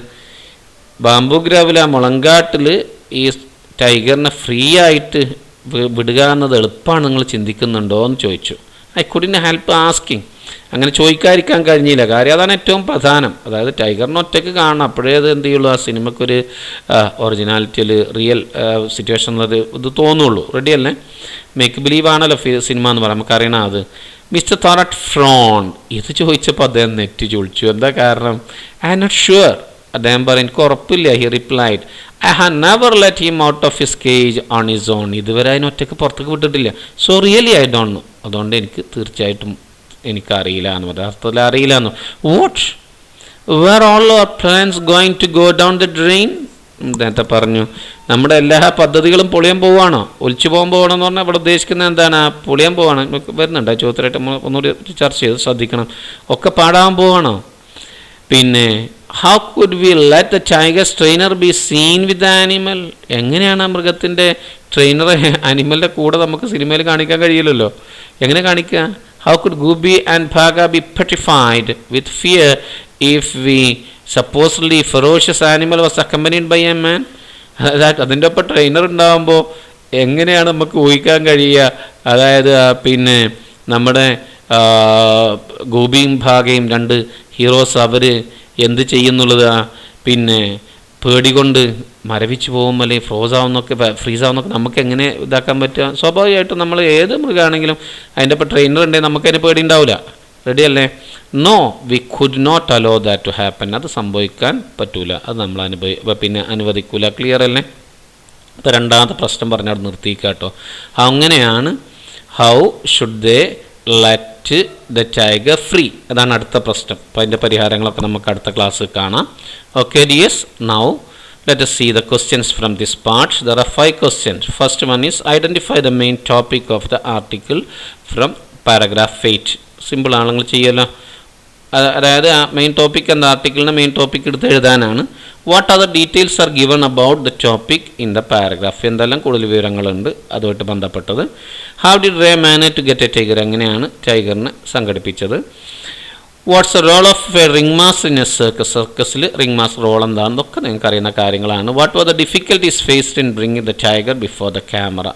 ബാംബു ഗ്രവിൽ ആ മുളങ്കാട്ടിൽ ഈ ടൈഗറിനെ ഫ്രീ ആയിട്ട് വിടുക എന്നത് എളുപ്പമാണ് നിങ്ങൾ ചിന്തിക്കുന്നുണ്ടോ എന്ന് ചോദിച്ചു. I couldn't help asking. അങ്ങനെ ചോദിക്കാതിരിക്കാൻ കഴിഞ്ഞില്ല. കാര്യം അതാണ് ഏറ്റവും പ്രധാനം. അതായത് ടൈഗറിനെ ഒറ്റയ്ക്ക് കാണണം, അപ്പോഴേ അത് എന്ത് ചെയ്യുള്ളൂ? ആ സിനിമയ്ക്കൊരു ഒറിജിനാലിറ്റിയിൽ റിയൽ സിറ്റുവേഷനിലത് ഇത് തോന്നുള്ളൂ. റെഡി അല്ലേ? മേക്ക് ബിലീവ് ആണല്ലോ സിനിമ എന്ന് പറയാം, നമുക്കറിയണം അത്. Mister Thorat frown. ഇത് ചോദിച്ചപ്പോൾ അദ്ദേഹം നെറ്റി ചൊളിച്ചു. എന്താ കാരണം? I not sure. അദ്ദേഹം പറയും, എനിക്ക് ഉറപ്പില്ല. He replied, I have never let him out of his cage on his own. ഇതുവരെ അതിന് ഒറ്റയ്ക്ക് പുറത്തേക്ക് വിട്ടിട്ടില്ല. So really I don't know. അതുകൊണ്ട് എനിക്ക് തീർച്ചയായിട്ടും എനിക്കറിയില്ല എന്ന് പറയാം. അർത്ഥത്തിൽ അറിയില്ല എന്ന്. What? Where all our plans going to go down the drain? നേരത്തെ പറഞ്ഞു, നമ്മുടെ എല്ലാ പദ്ധതികളും പൊളിയാൻ പോവുകയാണോ? ഒലിച്ചു പോകാൻ പോകണമെന്ന് പറഞ്ഞാൽ ഇവിടെ ഉദ്ദേശിക്കുന്നത് എന്താണ്? പൊളിയാൻ പോവാണ്. വരുന്നുണ്ട് ആ ചോദ്യമായിട്ട് നമ്മൾ ഒന്നുകൂടി ചർച്ച ചെയ്ത് ശ്രദ്ധിക്കണം. ഒക്കെ പാടാൻ പോവാണോ? പിന്നെ how could we let the tigers trainer B seen with the animal? എങ്ങനെയാണ് ആ മൃഗത്തിൻ്റെ ട്രെയിനറെ ആനിമലിൻ്റെ കൂടെ നമുക്ക് സിനിമയിൽ കാണിക്കാൻ കഴിയില്ലല്ലോ. എങ്ങനെ കാണിക്കുക? How could Goopy and Bagha be petrified with fear if we supposedly ferocious animal was accompanied by a man? അതിൻ്റെ ഒപ്പം ട്രെയിനർ ഉണ്ടാകുമ്പോൾ എങ്ങനെയാണ് നമുക്ക് ഊഹിക്കാൻ കഴിയുക? അതായത് പിന്നെ നമ്മുടെ ഗോപിയും ഭാഗയും 2 ഹീറോസ് അവർ എന്ത് ചെയ്യുന്നുള്ളത്? പിന്നെ പേടികൊണ്ട് മരവിച്ച് പോകുമ്പോൾ അല്ലെങ്കിൽ ഫ്രീസാവുന്നൊക്കെ നമുക്ക് എങ്ങനെ ഇതാക്കാൻ പറ്റുക? സ്വാഭാവികമായിട്ടും നമ്മൾ ഏത് മൃഗമാണെങ്കിലും അതിൻ്റെ ഒപ്പം ട്രെയിനർ ഉണ്ടെങ്കിൽ നമുക്കതിന് പേടി ഉണ്ടാവില്ല. റെഡി അല്ലേ? No, we could not allow that to happen. അത് സംഭവിക്കാൻ പറ്റൂല. അത് നമ്മൾ അനുവദിക്കൂല. ക്ലിയർ അല്ലേ? അപ്പോൾ 2ാമത്തെ പ്രശ്നം പറഞ്ഞാൽ നിർത്തിക്കാട്ടോ. അങ്ങനെയാണ് how should they let the tiger free? അതാണ് അടുത്ത പ്രശ്നം. അപ്പോൾ അതിൻ്റെ പരിഹാരങ്ങളൊക്കെ നമുക്ക് അടുത്ത ക്ലാസ്സിൽ കാണാം. Okay dears, now let us see the questions from this part. There are 5 questions. First one is identify the main topic of the article from paragraph 8. Simple ആണെങ്കിൽ ചെയ്യല്ലോ. അതായത് മെയിൻ ടോപ്പിക് എന്ന ആർട്ടിക്കിളിൻ്റെ മെയിൻ ടോപ്പിക് എടുത്ത് എഴുതാനാണ്. What are the details are given about the topic in the paragraph? എന്തെല്ലാം കൂടുതൽ വിവരങ്ങളുണ്ട് അതുമായിട്ട് ബന്ധപ്പെട്ടത്. How did Ray manage to get a tiger? എങ്ങനെയാണ് ടൈഗറിനെ സംഘടിപ്പിച്ചത്? What's a role of a ring master in a circus? സർക്കസിൽ റിംഗ് മാസ്റ്റർ റോൾ എന്താണെന്നൊക്കെ നിങ്ങൾക്ക് അറിയുന്ന കാര്യങ്ങളാണ്. What were the difficulties faced in bringing the tiger before the camera?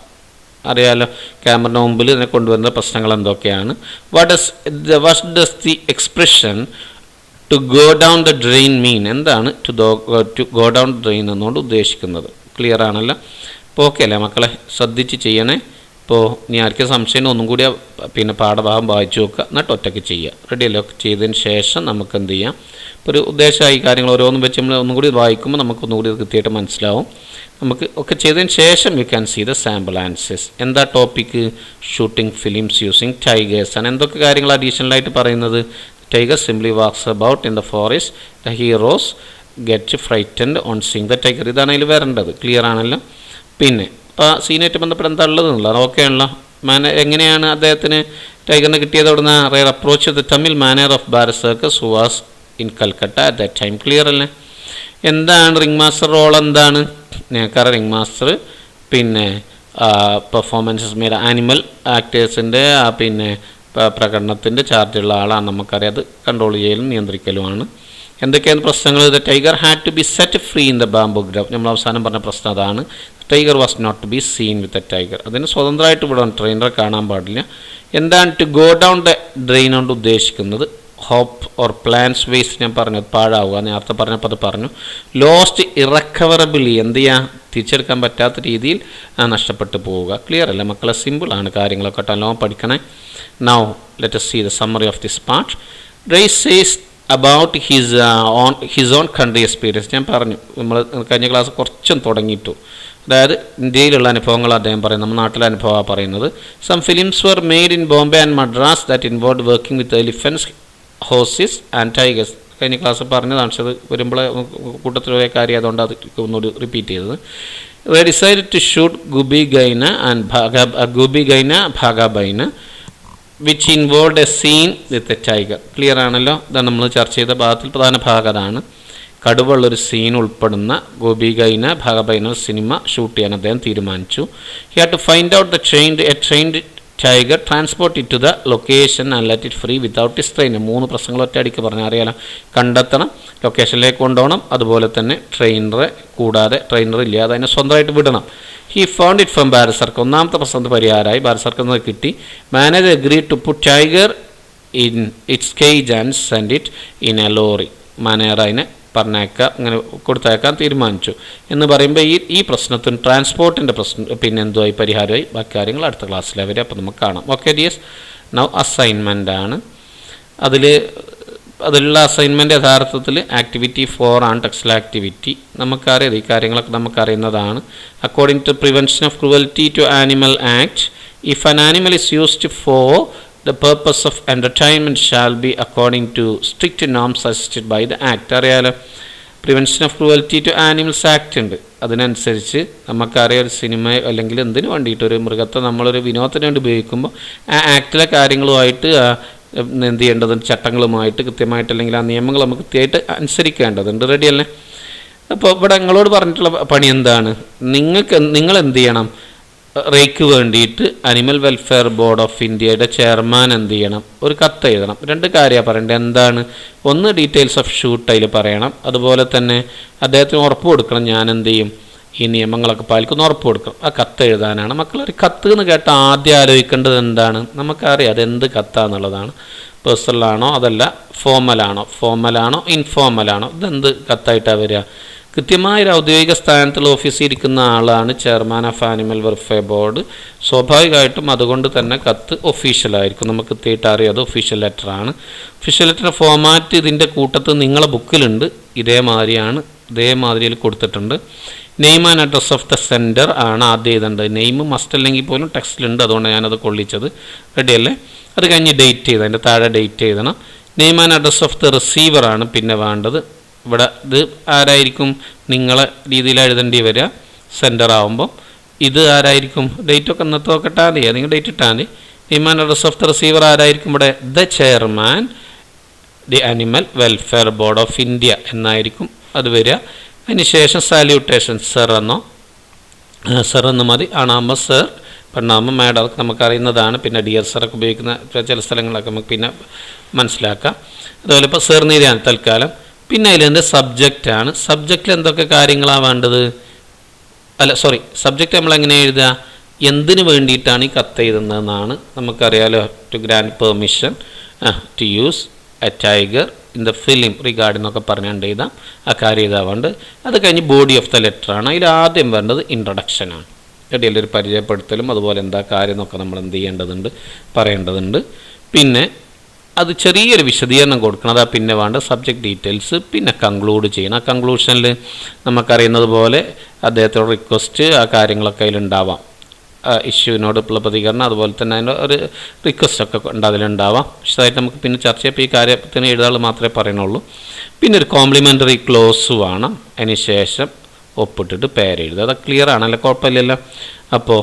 അറിയാലോ, ക്യാമറയുടെ മുമ്പിൽ ഇതിനെ കൊണ്ടുവരുന്ന പ്രശ്നങ്ങൾ എന്തൊക്കെയാണ്. What does the expression to go down the drain mean? എന്താണ് ടു ഗോ ഡൗൺ ഡ്രെയിൻ എന്നുകൊണ്ട് ഉദ്ദേശിക്കുന്നത്? ക്ലിയർ ആണല്ലോ. അപ്പോൾ ഓക്കെ അല്ലേ മക്കളെ, ശ്രദ്ധിച്ച് ചെയ്യണേ. ഇപ്പോൾ ഇനി ആർക്കും സംശയം ഒന്നും കൂടി പിന്നെ പാഠഭാഗം വായിച്ചു നോക്കുക, എന്നിട്ട് ഒറ്റയ്ക്ക് ചെയ്യുക. റെഡിയല്ലോ? ചെയ്തതിന് ശേഷം നമുക്ക് എന്ത് ചെയ്യാം, ഇപ്പോൾ ഒരു ഉദ്ദേശമായി കാര്യങ്ങൾ ഓരോന്നും വെച്ച് നമ്മൾ ഒന്നും കൂടി വായിക്കുമ്പോൾ നമുക്കൊന്നും കൂടി കൃത്യമായിട്ട് മനസ്സിലാവും. നമുക്ക് ഒക്കെ ചെയ്തതിന് ശേഷം you can see the sample answers. എന്താ topic? Shooting films using tigers ആണ്. എന്തൊക്കെ കാര്യങ്ങൾ അഡീഷണലായിട്ട് പറയുന്നത്? Tiger simply walks about in the forest, the heroes get frightened on seeing the tiger. ഇതാണ് അതിൽ വരേണ്ടത്. ക്ലിയർ ആണല്ലോ? പിന്നെ അപ്പോൾ സീനായിട്ട് ബന്ധപ്പെട്ട് എന്താ ഉള്ളതെന്നുള്ളത് ഓക്കെ ആണല്ലോ. എങ്ങനെയാണ് അദ്ദേഹത്തിന് ടൈഗറിനെ കിട്ടിയത്? അവിടുന്ന് rare approach the Tamil manager of Bharat circus who was in Calcutta at that time. Clear അല്ലേ? എന്താണ് റിംഗ് മാസ്റ്റർ റോൾ? എന്താണ് ഞങ്ങൾക്കറിയാം. റിംഗ് മാസ്റ്റർ പിന്നെ പെർഫോമൻസസ് മേഡ് ആനിമൽ ആക്ടേഴ്സിൻ്റെ പിന്നെ പ്രകടനത്തിൻ്റെ ചാർജുള്ള ആളാണ്. നമുക്കറിയാം. അത് കൺട്രോൾ ചെയ്യലും നിയന്ത്രിക്കലുമാണ്. എന്തൊക്കെയാണ് പ്രശ്നങ്ങൾ? The tiger had to be set free in the bamboo grove. നമ്മൾ അവസാനം പറഞ്ഞ പ്രശ്നം അതാണ്. Tiger was not to be seen with a tiger. അതിന് സ്വതന്ത്രമായിട്ട് വിടണം, ട്രെയിനറെ കാണാൻ പാടില്ല. എന്താണ് to go down the drain കൊണ്ട് ഉദ്ദേശിക്കുന്നത്? Hope or plans waste. ഞാൻ പറഞ്ഞു പാഴാവുക, നേരത്തെ പറഞ്ഞപ്പോൾ അത് പറഞ്ഞു. ലോസ്റ്റ് ഇറക്കവറബിളി, എന്ത് ചെയ്യുക, തിരിച്ചെടുക്കാൻ പറ്റാത്ത രീതിയിൽ നഷ്ടപ്പെട്ടു പോവുക. ക്ലിയർ അല്ലേ മക്കളെ? സിമ്പിളാണ് കാര്യങ്ങളൊക്കെ. നല്ലോണം പഠിക്കണേ. Now let us see the summary of this part. Ray says about his own country experience. ഞാൻ പറഞ്ഞു, നമ്മൾ കഴിഞ്ഞ ക്ലാസ് കുറച്ചും തുടങ്ങിയിട്ടു. അതായത് ഇന്ത്യയിലുള്ള അനുഭവങ്ങൾ അദ്ദേഹം പറയും, നമ്മുടെ നാട്ടിലെ അനുഭവമാണ് പറയുന്നത്. Some films were made in Bombay and Madras that involve working with elephants, horses and tigers. കഴിഞ്ഞ ക്ലാസ് പറഞ്ഞതാണ്. പക്ഷേ അത് വരുമ്പോൾ കൂട്ടത്തിലുള്ള കാര്യം അതുകൊണ്ട് അത് ഒന്നുകൂടി റിപ്പീറ്റ് ചെയ്തത്. They decided to shoot Gubi Gaina and Bhagabaina, which involved a scene with a tiger. Clear ആണല്ലോ? ഇതാണ് നമ്മൾ ചർച്ച ചെയ്ത ഭാഗത്തിൽ പ്രധാന ഭാഗം. അതാണ് കടുവുള്ളൊരു സീൻ ഉൾപ്പെടുന്ന ഗോപി ഗൈന ഭാഗബൈന സിനിമ ഷൂട്ട് ചെയ്യാൻ അദ്ദേഹം തീരുമാനിച്ചു. He had to find out a trained tiger, transport it to the location and let it free without strain. 3 പ്രശ്നങ്ങൾ ഒറ്റയടിക്ക് പറഞ്ഞാൽ അറിയാലോ. കണ്ടെത്തണം, ലൊക്കേഷനിലേക്ക് കൊണ്ടുപോകണം, അതുപോലെ തന്നെ ട്രെയിനറെ കൂടാതെ ട്രെയിനർ ഇല്ലാതെ അതിനെ സ്വന്തമായിട്ട് വിടണം. He found it from Bharat Sarkar. ഒന്നാമത്തെ പ്രശ്നത്തിന് പരിഹാരമായി ഭാരത് സർക്കാർ കിട്ടി. Manager agree to put tiger in its cage and send it in a lorry. Manager അതിനെ പറഞ്ഞേക്കാം, അങ്ങനെ കൊടുത്തയക്കാൻ തീരുമാനിച്ചു എന്ന് പറയുമ്പോൾ ഈ പ്രശ്നത്തിന് ട്രാൻസ്പോർട്ടിൻ്റെ പ്രശ്നം പിന്നെ എന്തുമായി പരിഹാരമായി. ബാക്കി കാര്യങ്ങൾ അടുത്ത ക്ലാസ്സിലെ വരെ അപ്പോൾ നമുക്ക് കാണാം. ഓക്കെ ഡിയേഴ്സ്, നൗ അസൈൻമെൻ്റ് ആണ്. അതിലുള്ള അസൈൻമെൻറ്റ് യഥാർത്ഥത്തിൽ ആക്ടിവിറ്റി 4 ആണ്, ടെക്സ്റ്റൽ ആക്ടിവിറ്റി. നമുക്കറിയാം, ഈ കാര്യങ്ങളൊക്കെ നമുക്കറിയുന്നതാണ്. According to prevention of cruelty to animal act, if an animal is used for the purpose of entertainment shall be according to strict norms suggested by the act. അറിയാലോ, prevention of cruelty to animals act ഉണ്ട്. അതിനനുസരിച്ച് നമുക്കറിയാം, ഒരു cinema അല്ലെങ്കിൽ എന്തിനു വേണ്ടിയിട്ട് ഒരു മൃഗത്തെ നമ്മളൊരു വിനോദത്തിന് വേണ്ടി ഉപയോഗിക്കുമ്പോൾ ആ ആക്ടിലെ കാര്യങ്ങളുമായിട്ട് എന്ത് ചെയ്യേണ്ടതുണ്ട്, ചട്ടങ്ങളുമായിട്ട് കൃത്യമായിട്ട് അല്ലെങ്കിൽ ആ നിയമങ്ങൾ നമുക്ക് കൃത്യമായിട്ട് അനുസരിക്കേണ്ടതുണ്ട്. റെഡി അല്ലേ? അപ്പോൾ ഇവിടെ നിങ്ങളോട് പറഞ്ഞിട്ടുള്ള പണി എന്താണ്? നിങ്ങൾ എന്ത് ചെയ്യണം? റേക്ക് വേണ്ടിയിട്ട് അനിമൽ വെൽഫെയർ ബോർഡ് ഓഫ് ഇന്ത്യയുടെ ചെയർമാൻ എന്ത് ചെയ്യണം? ഒരു കത്ത് എഴുതണം. 2 കാര്യമാണ് പറയേണ്ടത്. എന്താണ്? ഒന്ന് ഡീറ്റെയിൽസ് ഓഫ് ഷൂട്ട് അതിൽ പറയണം. അതുപോലെ തന്നെ അദ്ദേഹത്തിന് ഉറപ്പ് കൊടുക്കണം, ഞാൻ എന്ത് ചെയ്യും, ഈ നിയമങ്ങളൊക്കെ പാലിക്കുന്ന ഉറപ്പ് കൊടുക്കണം. ആ കത്ത് എഴുതാനാണ്. മക്കളൊരു കത്ത് എന്ന് കേട്ടാൽ ആദ്യം ആലോചിക്കേണ്ടത് എന്താണ്? നമുക്കറിയാം അതെന്ത് കത്താന്നുള്ളതാണ്. പേഴ്സണലാണോ അതല്ല ഫോർമലാണോ ഇൻഫോർമലാണോ? ഇതെന്ത് കത്തായിട്ടാണ് വരിക? കൃത്യമായൊരു ഔദ്യോഗിക സ്ഥാനത്തുള്ള ഓഫീസിൽ ഇരിക്കുന്ന ആളാണ് chairman of animal welfare board. സ്വാഭാവികമായിട്ടും അതുകൊണ്ട് തന്നെ കത്ത് ഒഫീഷ്യലായിരിക്കും. നമുക്ക് കൃത്യമായിട്ട് അറിയാം അത് ഒഫീഷ്യൽ ലെറ്ററാണ്. ഒഫീഷ്യൽ ലെറ്റർ ഫോമാറ്റ് ഇതിൻ്റെ കൂട്ടത്തിൽ നിങ്ങളെ ബുക്കിലുണ്ട്. ഇതേമാതിരിയിൽ കൊടുത്തിട്ടുണ്ട്. Name and address of the sender ആണ് ആദ്യം എഴുതേണ്ടത്. നെയിം മസ്റ്റ് അല്ലെങ്കിൽ പോലും ടെക്സ്റ്റിലുണ്ട്, അതുകൊണ്ട് ഞാനത് കൊള്ളിച്ചത്. റെഡി അല്ലേ? അത് കഴിഞ്ഞ് ഡേറ്റ് ചെയ്ത് അതിൻ്റെ താഴെ ഡേറ്റ് എഴുതണം. Name and address of the receiver ആണ് പിന്നെ വേണ്ടത്. ഇവിടെ ഇത് ആരായിരിക്കും നിങ്ങളെ രീതിയിൽ എഴുതേണ്ടി വരിക സെൻഡർ ആകുമ്പോൾ. ഇത് ആരായിരിക്കും? ഡേറ്റ് ഒക്കെ ഇന്നത്തെ നോക്കട്ടാൽ മതി, നിങ്ങൾ ഡേറ്റ് ഇട്ടാൽ മതി. Name and address of the receiver ആരായിരിക്കും? ഇവിടെ the chairman the animal welfare board of India എന്നായിരിക്കും അത് വരിക. അതിന് ശേഷം സാല്യൂട്ടേഷൻ സർ എന്നോ സർ എന്ന് മതി. ആണാകുമ്പോൾ സർ, പെണ്ണാകുമ്പോൾ മാഡം, അതൊക്കെ നമുക്കറിയുന്നതാണ്. പിന്നെ ഡിയർ സറൊക്കെ ഉപയോഗിക്കുന്ന ചില സ്ഥലങ്ങളൊക്കെ നമുക്ക് പിന്നെ മനസ്സിലാക്കാം. അതുപോലെ ഇപ്പോൾ സർ നീതിയാണ് തൽക്കാലം. പിന്നെ അതിലെന്ത് സബ്ജക്റ്റാണ്. സബ്ജക്റ്റിൽ എന്തൊക്കെ കാര്യങ്ങളാണ് വേണ്ടത്? സബ്ജക്റ്റ് നമ്മൾ എങ്ങനെ എഴുതുക? എന്തിനു വേണ്ടിയിട്ടാണ് ഈ കത്ത് എഴുതുന്നതെന്നാണ് നമുക്കറിയാലോ. To grant permission to use a tiger in the film regard എന്നൊക്കെ പറഞ്ഞുകൊണ്ട് എഴുതാം. ആ കാര്യം എഴുതാറുണ്ട്. അത് കഴിഞ്ഞ് ബോഡി ഓഫ് ദ ലെറ്ററാണ്. അതിൽ ആദ്യം വേണ്ടത് ഇൻട്രൊഡക്ഷനാണ്. ഇടയിൽ ഒരു പരിചയപ്പെടുത്തലും അതുപോലെ എന്താ കാര്യം എന്നൊക്കെ നമ്മൾ എന്ത് ചെയ്യേണ്ടതുണ്ട്, പറയേണ്ടതുണ്ട്. പിന്നെ അത് ചെറിയൊരു വിശദീകരണം കൊടുക്കണം. അതാ പിന്നെ വേണ്ട സബ്ജക്റ്റ് ഡീറ്റെയിൽസ്. പിന്നെ കൺക്ലൂഡ് ചെയ്യണം. ആ കൺക്ലൂഷനിൽ നമുക്കറിയുന്നത് പോലെ അദ്ദേഹത്തോട് റിക്വസ്റ്റ്, ആ കാര്യങ്ങളൊക്കെ അതിലുണ്ടാവാം. ഇഷ്യൂവിനോടുള്ള പ്രതികരണം, അതുപോലെ തന്നെ അതിൻ്റെ ഒരു റിക്വസ്റ്റൊക്കെ ഉണ്ട് അതിലുണ്ടാവാം. വിശദമായിട്ട് നമുക്ക് പിന്നെ ചർച്ച ചെയ്യാം. ഇപ്പോൾ ഈ കാര്യത്തിന് എഴുതാൾ മാത്രമേ പറയുന്നുള്ളൂ. പിന്നെ ഒരു കോംപ്ലിമെൻ്ററി ക്ലോസ് വേണം. അതിന് ശേഷം ഒപ്പിട്ടിട്ട് പേരെഴുതുക. അത് ക്ലിയർ ആണല്ലോ, കുഴപ്പമില്ലല്ലോ. അപ്പോൾ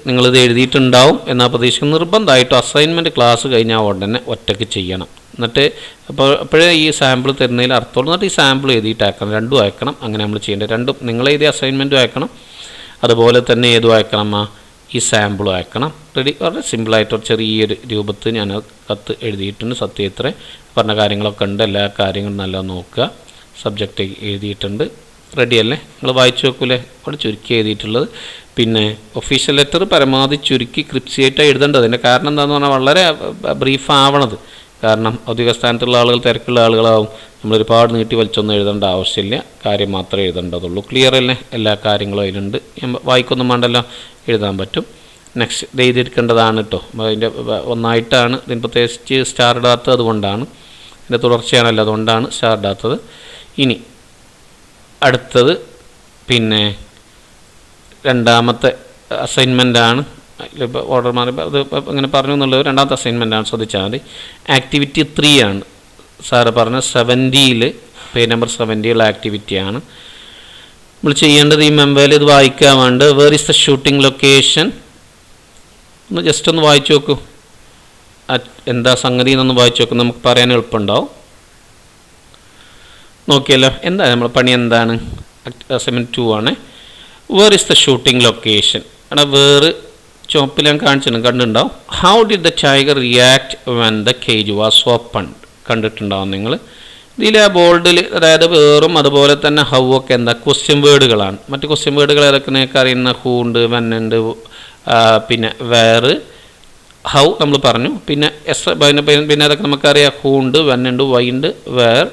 നിങ്ങളിത് എഴുതിയിട്ടുണ്ടാവും എന്നാൽ പ്രതീക്ഷിക്കുന്ന നിർബന്ധമായിട്ടും അസൈൻമെൻറ്റ് ക്ലാസ് കഴിഞ്ഞാൽ ഉടനെ ഒറ്റയ്ക്ക് ചെയ്യണം. എന്നിട്ട് അപ്പോഴേ ഈ സാമ്പിൾ തരുന്നതിൽ അർത്ഥമുള്ളൂ. എന്നിട്ട് ഈ സാമ്പിൾ എഴുതിയിട്ട് അയക്കണം. രണ്ടും അയക്കണം. അങ്ങനെ നമ്മൾ ചെയ്യേണ്ടത്. രണ്ടും നിങ്ങൾ എഴുതിയ അസൈൻമെൻറ്റും അയക്കണം, അതുപോലെ തന്നെ ഏതും അയക്കണം, ഈ സാമ്പിളും അയക്കണം. റെഡി. വളരെ സിമ്പിളായിട്ടൊരു ചെറിയൊരു രൂപത്തിൽ ഞാൻ കത്ത് എഴുതിയിട്ടുണ്ട്. സത്യത്ര പറഞ്ഞ കാര്യങ്ങളൊക്കെ ഉണ്ട്. എല്ലാ കാര്യങ്ങളും നല്ല നോക്കുക. സബ്ജക്റ്റ് എഴുതിയിട്ടുണ്ട്. റെഡി അല്ലേ? നിങ്ങൾ വായിച്ചു നോക്കൂലേ? അവിടെ ചുരുക്കി എഴുതിയിട്ടുള്ളത്. പിന്നെ ഒഫീഷ്യൽ ലെറ്റർ പരമാവധി ചുരുക്കി ക്രിപ്സിയായിട്ടാണ് എഴുതേണ്ടത്. അതിൻ്റെ കാരണം എന്താണെന്ന് പറഞ്ഞാൽ വളരെ ബ്രീഫ് ആവണത്. കാരണം ഔദ്യോഗിക സ്ഥാനത്തുള്ള ആളുകൾ തിരക്കുള്ള ആളുകളാവും. നമ്മളൊരുപാട് നീട്ടി വലിച്ചൊന്നും എഴുതേണ്ട ആവശ്യമില്ല. കാര്യം മാത്രമേ എഴുതേണ്ടതുള്ളൂ. ക്ലിയർ അല്ലേ? എല്ലാ കാര്യങ്ങളും അതിലുണ്ട്. വായിക്കൊന്നും വേണ്ടല്ലോ, എഴുതാൻ പറ്റും. നെക്സ്റ്റ് ഇത് എഴുതിയെടുക്കേണ്ടതാണ് കേട്ടോ. അതിൻ്റെ ഒന്നായിട്ടാണ് ഇതിന് പ്രത്യേകിച്ച് സ്റ്റാർ ഇടാത്തത്. അതുകൊണ്ടാണ്, ഇതിൻ്റെ തുടർച്ചയാണല്ലോ, അതുകൊണ്ടാണ് സ്റ്റാർ ഇടാത്തത്. ഇനി അടുത്തത് പിന്നെ രണ്ടാമത്തെ അസൈൻമെൻറ്റാണ്. ഇപ്പോൾ ഓർഡർ മാറി അത് ഇങ്ങനെ പറഞ്ഞു എന്നുള്ളത് രണ്ടാമത്തെ അസൈൻമെൻറ്റാണ്. ശ്രദ്ധിച്ചാൽ മതി. ആക്ടിവിറ്റി 3 ആണ്. സാറ് പറഞ്ഞ 70 പേജ് നമ്പർ 70 ആക്ടിവിറ്റിയാണ് നമ്മൾ ചെയ്യേണ്ടത്. ഈ മെമ്പറിൽ ഇത് വായിക്കാൻ വേണ്ട. Where is the shooting location? ഒന്ന് ജസ്റ്റ് ഒന്ന് വായിച്ചു നോക്കൂ. എന്താ സംഗതി എന്നൊന്ന് വായിച്ചു നോക്കും. നമുക്ക് പറയാൻ എളുപ്പമുണ്ടാവും. നോക്കിയല്ലോ, എന്താ നമ്മൾ പണി എന്താണ്? അസൈൻമെൻറ്റ് 2 ആണ്. Where is the shooting location? അവിടെ വേറ് ചുവപ്പിൽ ഞാൻ കാണിച്ചിട്ടുണ്ട്, കണ്ടിട്ടുണ്ടാവും. How did the tiger react when the cage was open? കണ്ടിട്ടുണ്ടാവും നിങ്ങൾ. ഇതിൽ ആ ബോൾഡിൽ, അതായത് വേറും അതുപോലെ തന്നെ ഹൗ ഒക്കെ എന്താ ക്വസ്റ്റ്യൻ വേർഡുകളാണ്. മറ്റ് ക്വസ്റ്റ്യൻ വേർഡുകൾ ഏതൊക്കെ നിങ്ങൾക്ക് അറിയുന്ന ഹൂ ഉണ്ട്, വെൻ ഉണ്ട്, പിന്നെ വേറ്, ഹൗ നമ്മൾ പറഞ്ഞു. പിന്നെ പിന്നെ അതൊക്കെ നമുക്കറിയാം. ഹൂ ഉണ്ട്, വെൻ ഉണ്ട്, വൈ ഉണ്ട്, where,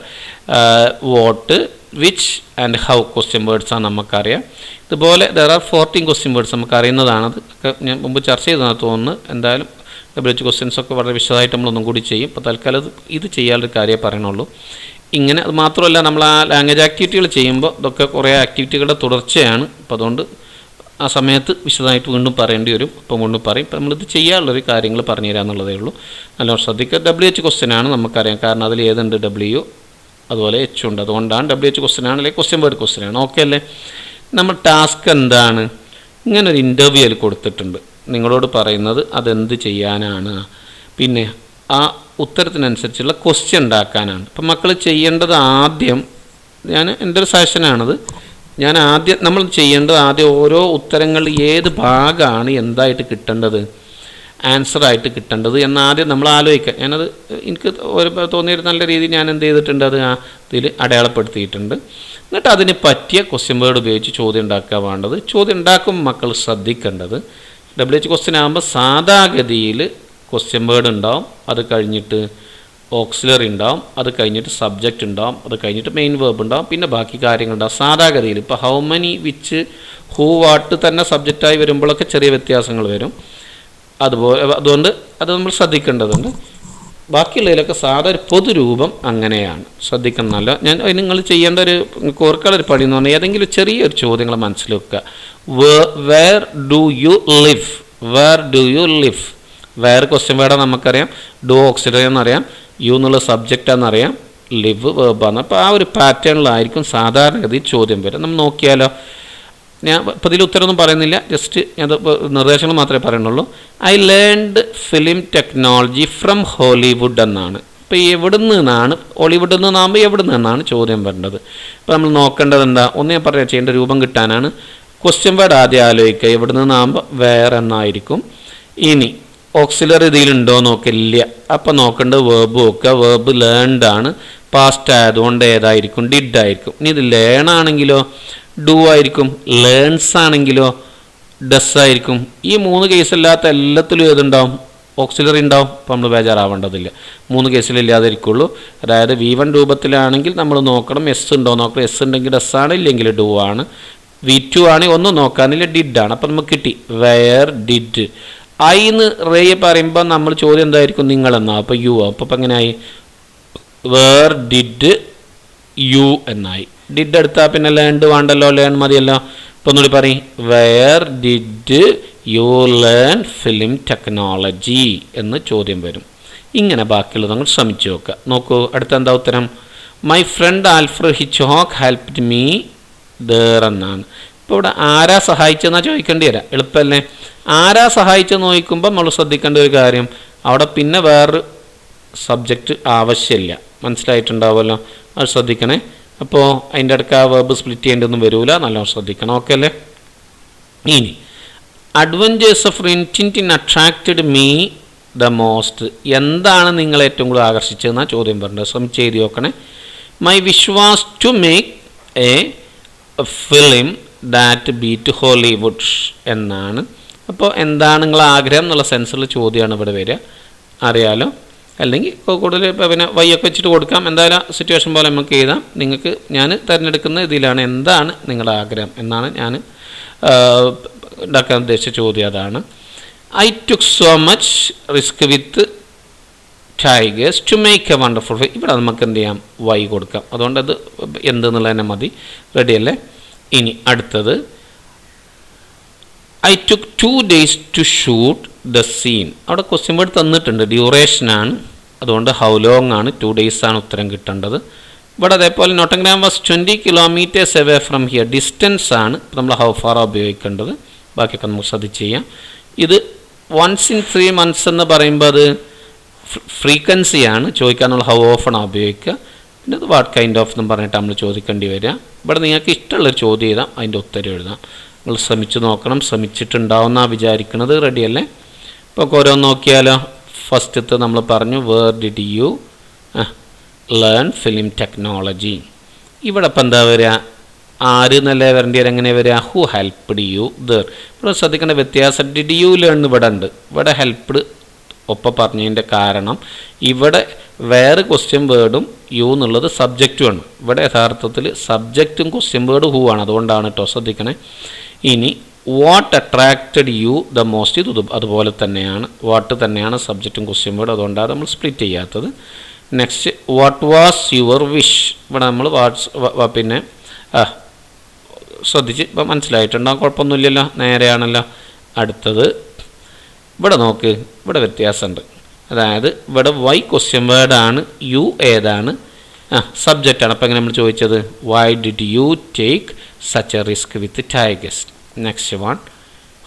what, which and how question വേർഡ്സാണ് നമുക്കറിയാം. ഇതുപോലെ ദർ ആർ 14 ക്വസ്റ്റ്യൻ വേർഡ്സ് നമുക്കറിയുന്നതാണ്. അതൊക്കെ ഞാൻ മുമ്പ് ചർച്ച ചെയ്തതാണ് തോന്നുന്നു. എന്തായാലും WH ക്വസ്റ്റ്യൻസൊക്കെ വളരെ വിശദമായിട്ട് നമ്മളൊന്നും കൂടി ചെയ്യും. ഇപ്പോൾ തൽക്കാലം ഇത് ചെയ്യാനൊരു കാര്യമേ പറയണുള്ളൂ. ഇങ്ങനെ അത് മാത്രമല്ല, നമ്മൾ ആ ലാംഗ്വേജ് ആക്ടിവിറ്റികൾ ചെയ്യുമ്പോൾ ഇതൊക്കെ കുറേ ആക്ടിവിറ്റികളുടെ തുടർച്ചയാണ്. അപ്പോൾ അതുകൊണ്ട് ആ സമയത്ത് വിശദമായിട്ട് വീണ്ടും പറയേണ്ടി വരും. ഇപ്പം വീണ്ടും പറയും. ഇപ്പം നമ്മളിത് ചെയ്യാനുള്ളൊരു കാര്യങ്ങൾ പറഞ്ഞു തരാമെന്നുള്ളതേ ഉള്ളൂ. നല്ലോണം ശ്രദ്ധിക്കുക. WH ക്വസ്റ്റ്യനാണ് നമുക്കറിയാം. കാരണം അതിൽ ഏതുണ്ട്? W, അതുപോലെ H ഉണ്ട്. അതുകൊണ്ടാണ് WH ക്വസ്റ്റ്യനാണ്, അല്ലെങ്കിൽ ക്വസ്റ്റ്യൻ വേർഡ് ക്വസ്റ്റ്യനാണ്. ഓക്കെ അല്ലേ? നമ്മൾ ടാസ്ക് എന്താണ്? ഇങ്ങനൊരു ഇൻ്റർവ്യൂവിൽ കൊടുത്തിട്ടുണ്ട്. നിങ്ങളോട് പറയുന്നത് അതെന്ത് ചെയ്യാനാണ്, പിന്നെ ആ ഉത്തരത്തിനനുസരിച്ചുള്ള ക്വസ്റ്റ്യൻ ഉണ്ടാക്കാനാണ്. അപ്പം മക്കൾ ചെയ്യേണ്ടത് ആദ്യം, എൻ്റെ ഒരു സജഷനാണത്, നമ്മൾ ചെയ്യേണ്ടത് ആദ്യം ഓരോ ഉത്തരങ്ങളിൽ ഏത് ഭാഗമാണ് എന്തായിട്ട് കിട്ടേണ്ടത്, ആൻസറായിട്ട് കിട്ടേണ്ടത് എന്നാദ്യം നമ്മൾ ആലോചിക്കുക. ഞാനത് എനിക്ക് തോന്നിയൊരു നല്ല രീതിയിൽ ഞാൻ എന്ത് ചെയ്തിട്ടുണ്ട്, അത് ഇതിൽ അടയാളപ്പെടുത്തിയിട്ടുണ്ട്. എന്നിട്ട് അതിന് പറ്റിയ ക്വസ്റ്റ്യൻ വേർഡ് ഉപയോഗിച്ച് ചോദ്യം ഉണ്ടാക്കുക വേണ്ടത്. ചോദ്യം ഉണ്ടാക്കുമ്പോൾ മക്കൾ ശ്രദ്ധിക്കേണ്ടത്, WH ക്വസ്റ്റ്യൻ ആകുമ്പോൾ സാധാഗതിയിൽ ക്വസ്റ്റ്യൻ വേർഡ് ഉണ്ടാവും, അത് കഴിഞ്ഞിട്ട് ഓക്സിലറി ഉണ്ടാവും, അത് കഴിഞ്ഞിട്ട് സബ്ജക്റ്റ് ഉണ്ടാവും, അത് കഴിഞ്ഞിട്ട് മെയിൻ വേർബ് ഉണ്ടാവും, പിന്നെ ബാക്കി കാര്യങ്ങളുണ്ടാവും സാധാഗതിയിൽ. ഇപ്പോൾ how many, which, who, what തന്നെ സബ്ജക്റ്റായി വരുമ്പോഴൊക്കെ ചെറിയ വ്യത്യാസങ്ങൾ വരും. അതുകൊണ്ട് അത് നമ്മൾ ശ്രദ്ധിക്കേണ്ടതുണ്ട്. ബാക്കിയുള്ളതിലൊക്കെ സാധാ ഒരു പൊതുരൂപം അങ്ങനെയാണ്. ശ്രദ്ധിക്കണമല്ലോ. ഞാൻ നിങ്ങൾ ചെയ്യേണ്ട ഒരു കോർക്കളൊരു പടി എന്ന് പറഞ്ഞാൽ ഏതെങ്കിലും ചെറിയൊരു ചോദ്യങ്ങൾ മനസ്സിൽ വെക്കുക. Where do you live, where do you live. Where question word നമുക്കറിയാം, ഡു ഓക്സിലറി എന്നറിയാം, യു എന്നുള്ള സബ്ജക്റ്റ് എന്നറിയാം, ലിവ് വേർബാണ്. അപ്പോൾ ആ ഒരു പാറ്റേണിലായിരിക്കും സാധാരണഗതി ചോദ്യം വരും. നമ്മൾ നോക്കിയാലോ. ഞാൻ ഇപ്പോൾ ഇതിൽ ഉത്തരമൊന്നും പറയുന്നില്ല, ജസ്റ്റ് ഞാൻ നിർദ്ദേശങ്ങൾ മാത്രമേ പറയുന്നുള്ളൂ. I learned film technology from Hollywood എന്നാണ്. ഇപ്പോൾ എവിടെ നിന്നാണ്, ഹോളിവുഡിൽ നിന്നാകുമ്പോൾ എവിടെ നിന്നാണ് ചോദ്യം വരേണ്ടത്. ഇപ്പോൾ നമ്മൾ നോക്കേണ്ടത് എന്താ, ഒന്ന് ഞാൻ പറയാം, ചെയ്യേണ്ട രൂപം കിട്ടാനാണ് ക്വസ്റ്റ്യൻ വേർഡ് ആദ്യം ആലോചിക്കുക. എവിടെ നിന്നാകുമ്പോൾ വേറെ എന്നായിരിക്കും. ഇനി ഓക്സിലറി ഇതിലുണ്ടോ നോക്കില്ല. അപ്പം നോക്കേണ്ടത് വേർബ് നോക്കുക. വേർബ് ലേൺഡ് ആണ്, പാസ്റ്റ് ആയതുകൊണ്ട് ഏതായിരിക്കും, ഡിഡ് ആയിരിക്കും. ഇനി ഇത് ലേൺ ആണെങ്കിലോ ഡു ആയിരിക്കും, ലേൺസ് ആണെങ്കിലോ ഡസ് ആയിരിക്കും. ഈ 3 കേസല്ലാത്ത എല്ലാത്തിലും ഏതുണ്ടാവും, ഓക്സിലറി ഉണ്ടാവും. അപ്പോൾ നമ്മൾ ബേജാറാവേണ്ടതില്ല, 3 കേസിലില്ലാതിരിക്കുള്ളൂ. അതായത് V1 രൂപത്തിലാണെങ്കിൽ നമ്മൾ നോക്കണം എസ് ഉണ്ടോ നോക്കണം. എസ് ഉണ്ടെങ്കിൽ ഡസ് ആണ്, ഇല്ലെങ്കിൽ ഡു ആണ്. V2 ആണെങ്കിൽ ഒന്നും നോക്കാനില്ല, ഡിഡ് ആണ്. അപ്പം നമുക്ക് കിട്ടി വെയർ ഡിഡ്. ഐ എന്ന് റേ പറയുമ്പോൾ നമ്മൾ ചോദ്യം എന്തായിരിക്കും, നിങ്ങളെന്നാ. അപ്പോൾ യു. അപ്പോൾ എങ്ങനെയായി, വേർ ഡിഡ് യു എന്നായി. ഡിഡ് എടുത്താൽ പിന്നെ ലേൺഡ് വേണ്ടല്ലോ, ലേൺ മതിയല്ലോ. ഇപ്പോൾ ഒന്നുകൂടി പറയും, wear did you learn film technology എന്ന് ചോദ്യം വരും. ഇങ്ങനെ ബാക്കിയുള്ളത് നമ്മൾ ശ്രമിച്ചു നോക്കുക. നോക്കൂ, അടുത്ത എന്താ ഉത്തരം, my friend Alfred Hitchcock helped me there എന്നാണ്. ഇപ്പോൾ ഇവിടെ ആരാ സഹായിച്ചെന്നാണ് ചോദിക്കേണ്ടി വരാം. എളുപ്പമല്ലേ. ആരാ സഹായിച്ചെന്ന് നോക്കുമ്പോൾ നമ്മൾ ശ്രദ്ധിക്കേണ്ട ഒരു കാര്യം, അവിടെ പിന്നെ വേറൊരു സബ്ജക്റ്റ് ആവശ്യമില്ല. മനസ്സിലായിട്ടുണ്ടാവുമല്ലോ, അത് ശ്രദ്ധിക്കണേ. അപ്പോൾ അതിൻ്റെ അടുക്ക വേർബ് സ്പ്ലിറ്റ് ചെയ്യേണ്ടതൊന്നും വരില്ല, നല്ലോണം ശ്രദ്ധിക്കണം. ഓക്കെ അല്ലേ. ഇനി adventures of Tintin attracted me the most. എന്താണ് നിങ്ങളെ ഏറ്റവും കൂടുതൽ ആകർഷിച്ചതെന്നാണ് ചോദ്യം പറഞ്ഞത്. ശ്രമിച്ച് എഴുതി നോക്കണേ. My wish was to make a film that beat Hollywood എന്നാണ്. അപ്പോൾ എന്താണ് നിങ്ങളെ ആഗ്രഹം എന്നുള്ള സെൻസിലുള്ള ചോദ്യമാണ് ഇവിടെ വരിക. അറിയാലോ. അല്ലെങ്കിൽ കൂടുതൽ പിന്നെ വയ്യൊക്കെ വെച്ചിട്ട് കൊടുക്കാം. എന്തായാലും സിറ്റുവേഷൻ പോലെ നമുക്ക് എഴുതാം. നിങ്ങൾക്ക് ഞാൻ തിരഞ്ഞെടുക്കുന്ന ഇതിലാണ് എന്താണ് നിങ്ങളുടെ ആഗ്രഹം എന്നാണ് ഞാൻ ഉണ്ടാക്കാൻ ഉദ്ദേശിച്ച ചോദ്യം. അതാണ് I took so much risk with tigers to make a wonderful. ഇവിടെ നമുക്ക് എന്ത് ചെയ്യാം, വൈ കൊടുക്കാം. അതുകൊണ്ട് അത് എന്തെന്നുള്ളത് തന്നെ മതി. റെഡിയല്ലേ. ഇനി അടുത്തത് I took 2 days to shoot the scene. അവിടെ ക്വസ്റ്റ്യൻ വേർഡ് തന്നിട്ടുണ്ട്, ഡ്യൂറേഷനാണ്. അതുകൊണ്ട് ഹൗ ലോങ് ആണ്, 2 days ആണ് ഉത്തരം കിട്ടേണ്ടത്. ഇവിടെ അതേപോലെ നോട്ടഗ്രാം was 20 kilometers away from here. Distance ആണ് നമ്മൾ ഹൗ ഫാർ ഉപയോഗിക്കേണ്ടത്. ബാക്കിയൊക്കെ നമുക്ക് ശ്രദ്ധിച്ച് ചെയ്യാം. ഇത് 1 in 3 months എന്ന് പറയുമ്പോൾ അത് ഫ്രീക്വൻസിയാണ്. ചോദിക്കാനുള്ള ഹൗ ഓഫൺ ഉപയോഗിക്കുക. പിന്നെ അത് വാട്ട് കൈൻഡ് ഓഫ് എന്ന് പറഞ്ഞിട്ട് നമ്മൾ ചോദിക്കേണ്ടി വരിക. ഇവിടെ നിങ്ങൾക്ക് ഇഷ്ടമുള്ളൊരു ചോദ്യം എഴുതാം, അതിൻ്റെ ഉത്തരം എഴുതാം. നിങ്ങൾ ശ്രമിച്ച് നോക്കണം. ശ്രമിച്ചിട്ടുണ്ടാവുമെന്നാണ് വിചാരിക്കുന്നത്. റെഡിയല്ലേ. ഇപ്പോൾ ഓരോന്ന് നോക്കിയാലോ. ഫസ്റ്റത്തെ നമ്മൾ പറഞ്ഞു where did you learn film technology. ഇവിടെ ഇപ്പം എന്താ വരിക, ആര് എന്നല്ലേ വരേണ്ടി വരും. എങ്ങനെ വരിക, ഹു ഹെൽപ്ഡ് യു ദർ. ഇവിടെ ശ്രദ്ധിക്കേണ്ട വ്യത്യാസം, ഡിഡ് യു ലേൺ ഇവിടെ ഉണ്ട്. ഇവിടെ ഹെൽപ്ഡ് ഒപ്പം പറഞ്ഞതിൻ്റെ കാരണം ഇവിടെ വേറെ ക്വസ്റ്റ്യൻ വേർഡും യു എന്നുള്ളത് സബ്ജക്റ്റുമാണ്. ഇവിടെ യഥാർത്ഥത്തിൽ സബ്ജക്റ്റും ക്വസ്റ്റ്യൻ വേർഡ് ഹു ആണ്. അതുകൊണ്ടാണ് കേട്ടോ, ശ്രദ്ധിക്കണേ. ഇനി what attracted you the most, ഇത് അതുപോലെ തന്നെയാണ്. വാട്ട് തന്നെയാണ് സബ്ജക്റ്റും ക്വസ്റ്റ്യൻ വേർഡ്. അതുകൊണ്ടാണ് നമ്മൾ സ്പ്ലിറ്റ് ചെയ്യാത്തത്. Next what was your wish. ഇവിടെ നമ്മൾ പിന്നെ ശ്രദ്ധിച്ച് ഇപ്പം മനസ്സിലായിട്ടുണ്ടാകും, കുഴപ്പമൊന്നുമില്ലല്ലോ, നേരെയാണല്ലോ. അടുത്തത് ഇവിടെ നോക്ക്, ഇവിടെ വ്യത്യാസമുണ്ട്. അതായത് ഇവിടെ വൈ ക്വസ്റ്റ്യൻ വേർഡാണ്, യു ഏതാണ്, സബ്ജക്റ്റാണ്. അപ്പോൾ എങ്ങനെ നമ്മൾ ചോദിച്ചത്, why did you take such a risk with tigers. Next one,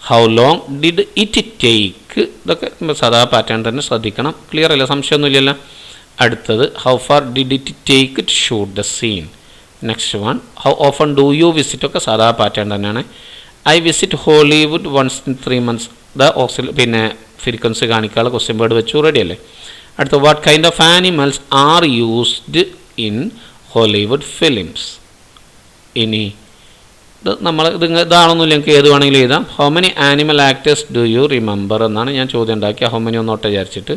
how long did it take. ഇതൊക്കെ സാധാ പാറ്റേൺ തന്നെ ശ്രദ്ധിക്കണം. ക്ലിയർ അല്ല, സംശയമൊന്നുമില്ലല്ലോ. അടുത്തത് how far did it take to shoot the scene. Next one, how often do you visit. ഒക്കെ സാധാ pattern തന്നെയാണ്. I visit Hollywood 1 in 3 months. പിന്നെ ഫ്രീക്വൻസി കാണിക്കാനുള്ള ക്വസ്റ്റ്യൻ വേർഡ് വെച്ചു. റെഡി അല്ലേ. അടുത്ത what kind of animals are used in Hollywood films. ഇനി ഇത് നമ്മൾ ഇതാണെന്നില്ല, എനിക്ക് ഏത് വേണമെങ്കിലും എഴുതാം. How many animal actors do you remember എന്നാണ് ഞാൻ ചോദ്യം ഉണ്ടാക്കിയ. ഹൗ മെനി ഒന്നോട്ട് വിചാരിച്ചിട്ട്.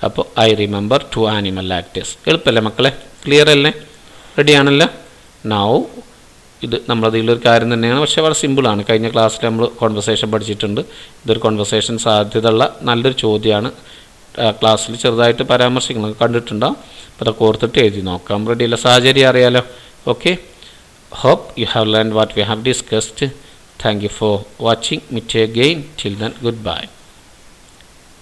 അപ്പോൾ ഐ റിമെമ്പർ 2 ആനിമൽ ആക്ടേഴ്സ്. എളുപ്പമല്ലേ മക്കളെ, ക്ലിയർ അല്ലേ, റെഡിയാണല്ലോ. നൗ ഇത് നമ്മളതിലൊരു കാര്യം തന്നെയാണ്, പക്ഷേ വളരെ സിമ്പിളാണ്. കഴിഞ്ഞ ക്ലാസ്സിൽ നമ്മൾ കോൺവെർസേഷൻ പഠിച്ചിട്ടുണ്ട്. ഇതൊരു കോൺവെർസേഷൻ സാധ്യതയുള്ള നല്ലൊരു ചോദ്യമാണ്. ക്ലാസ്സിൽ ചെറുതായിട്ട് പരാമർശിക്കുന്നത് കണ്ടിട്ടുണ്ടാവും. അപ്പോൾ അതൊക്കെ ഓർത്തിട്ട് എഴുതി നോക്കാം. റെഡിയുള്ള സാഹചര്യം അറിയാലോ. Okay, hope you have learned what we have discussed. Thank you for watching. Meet you again. Till then, goodbye.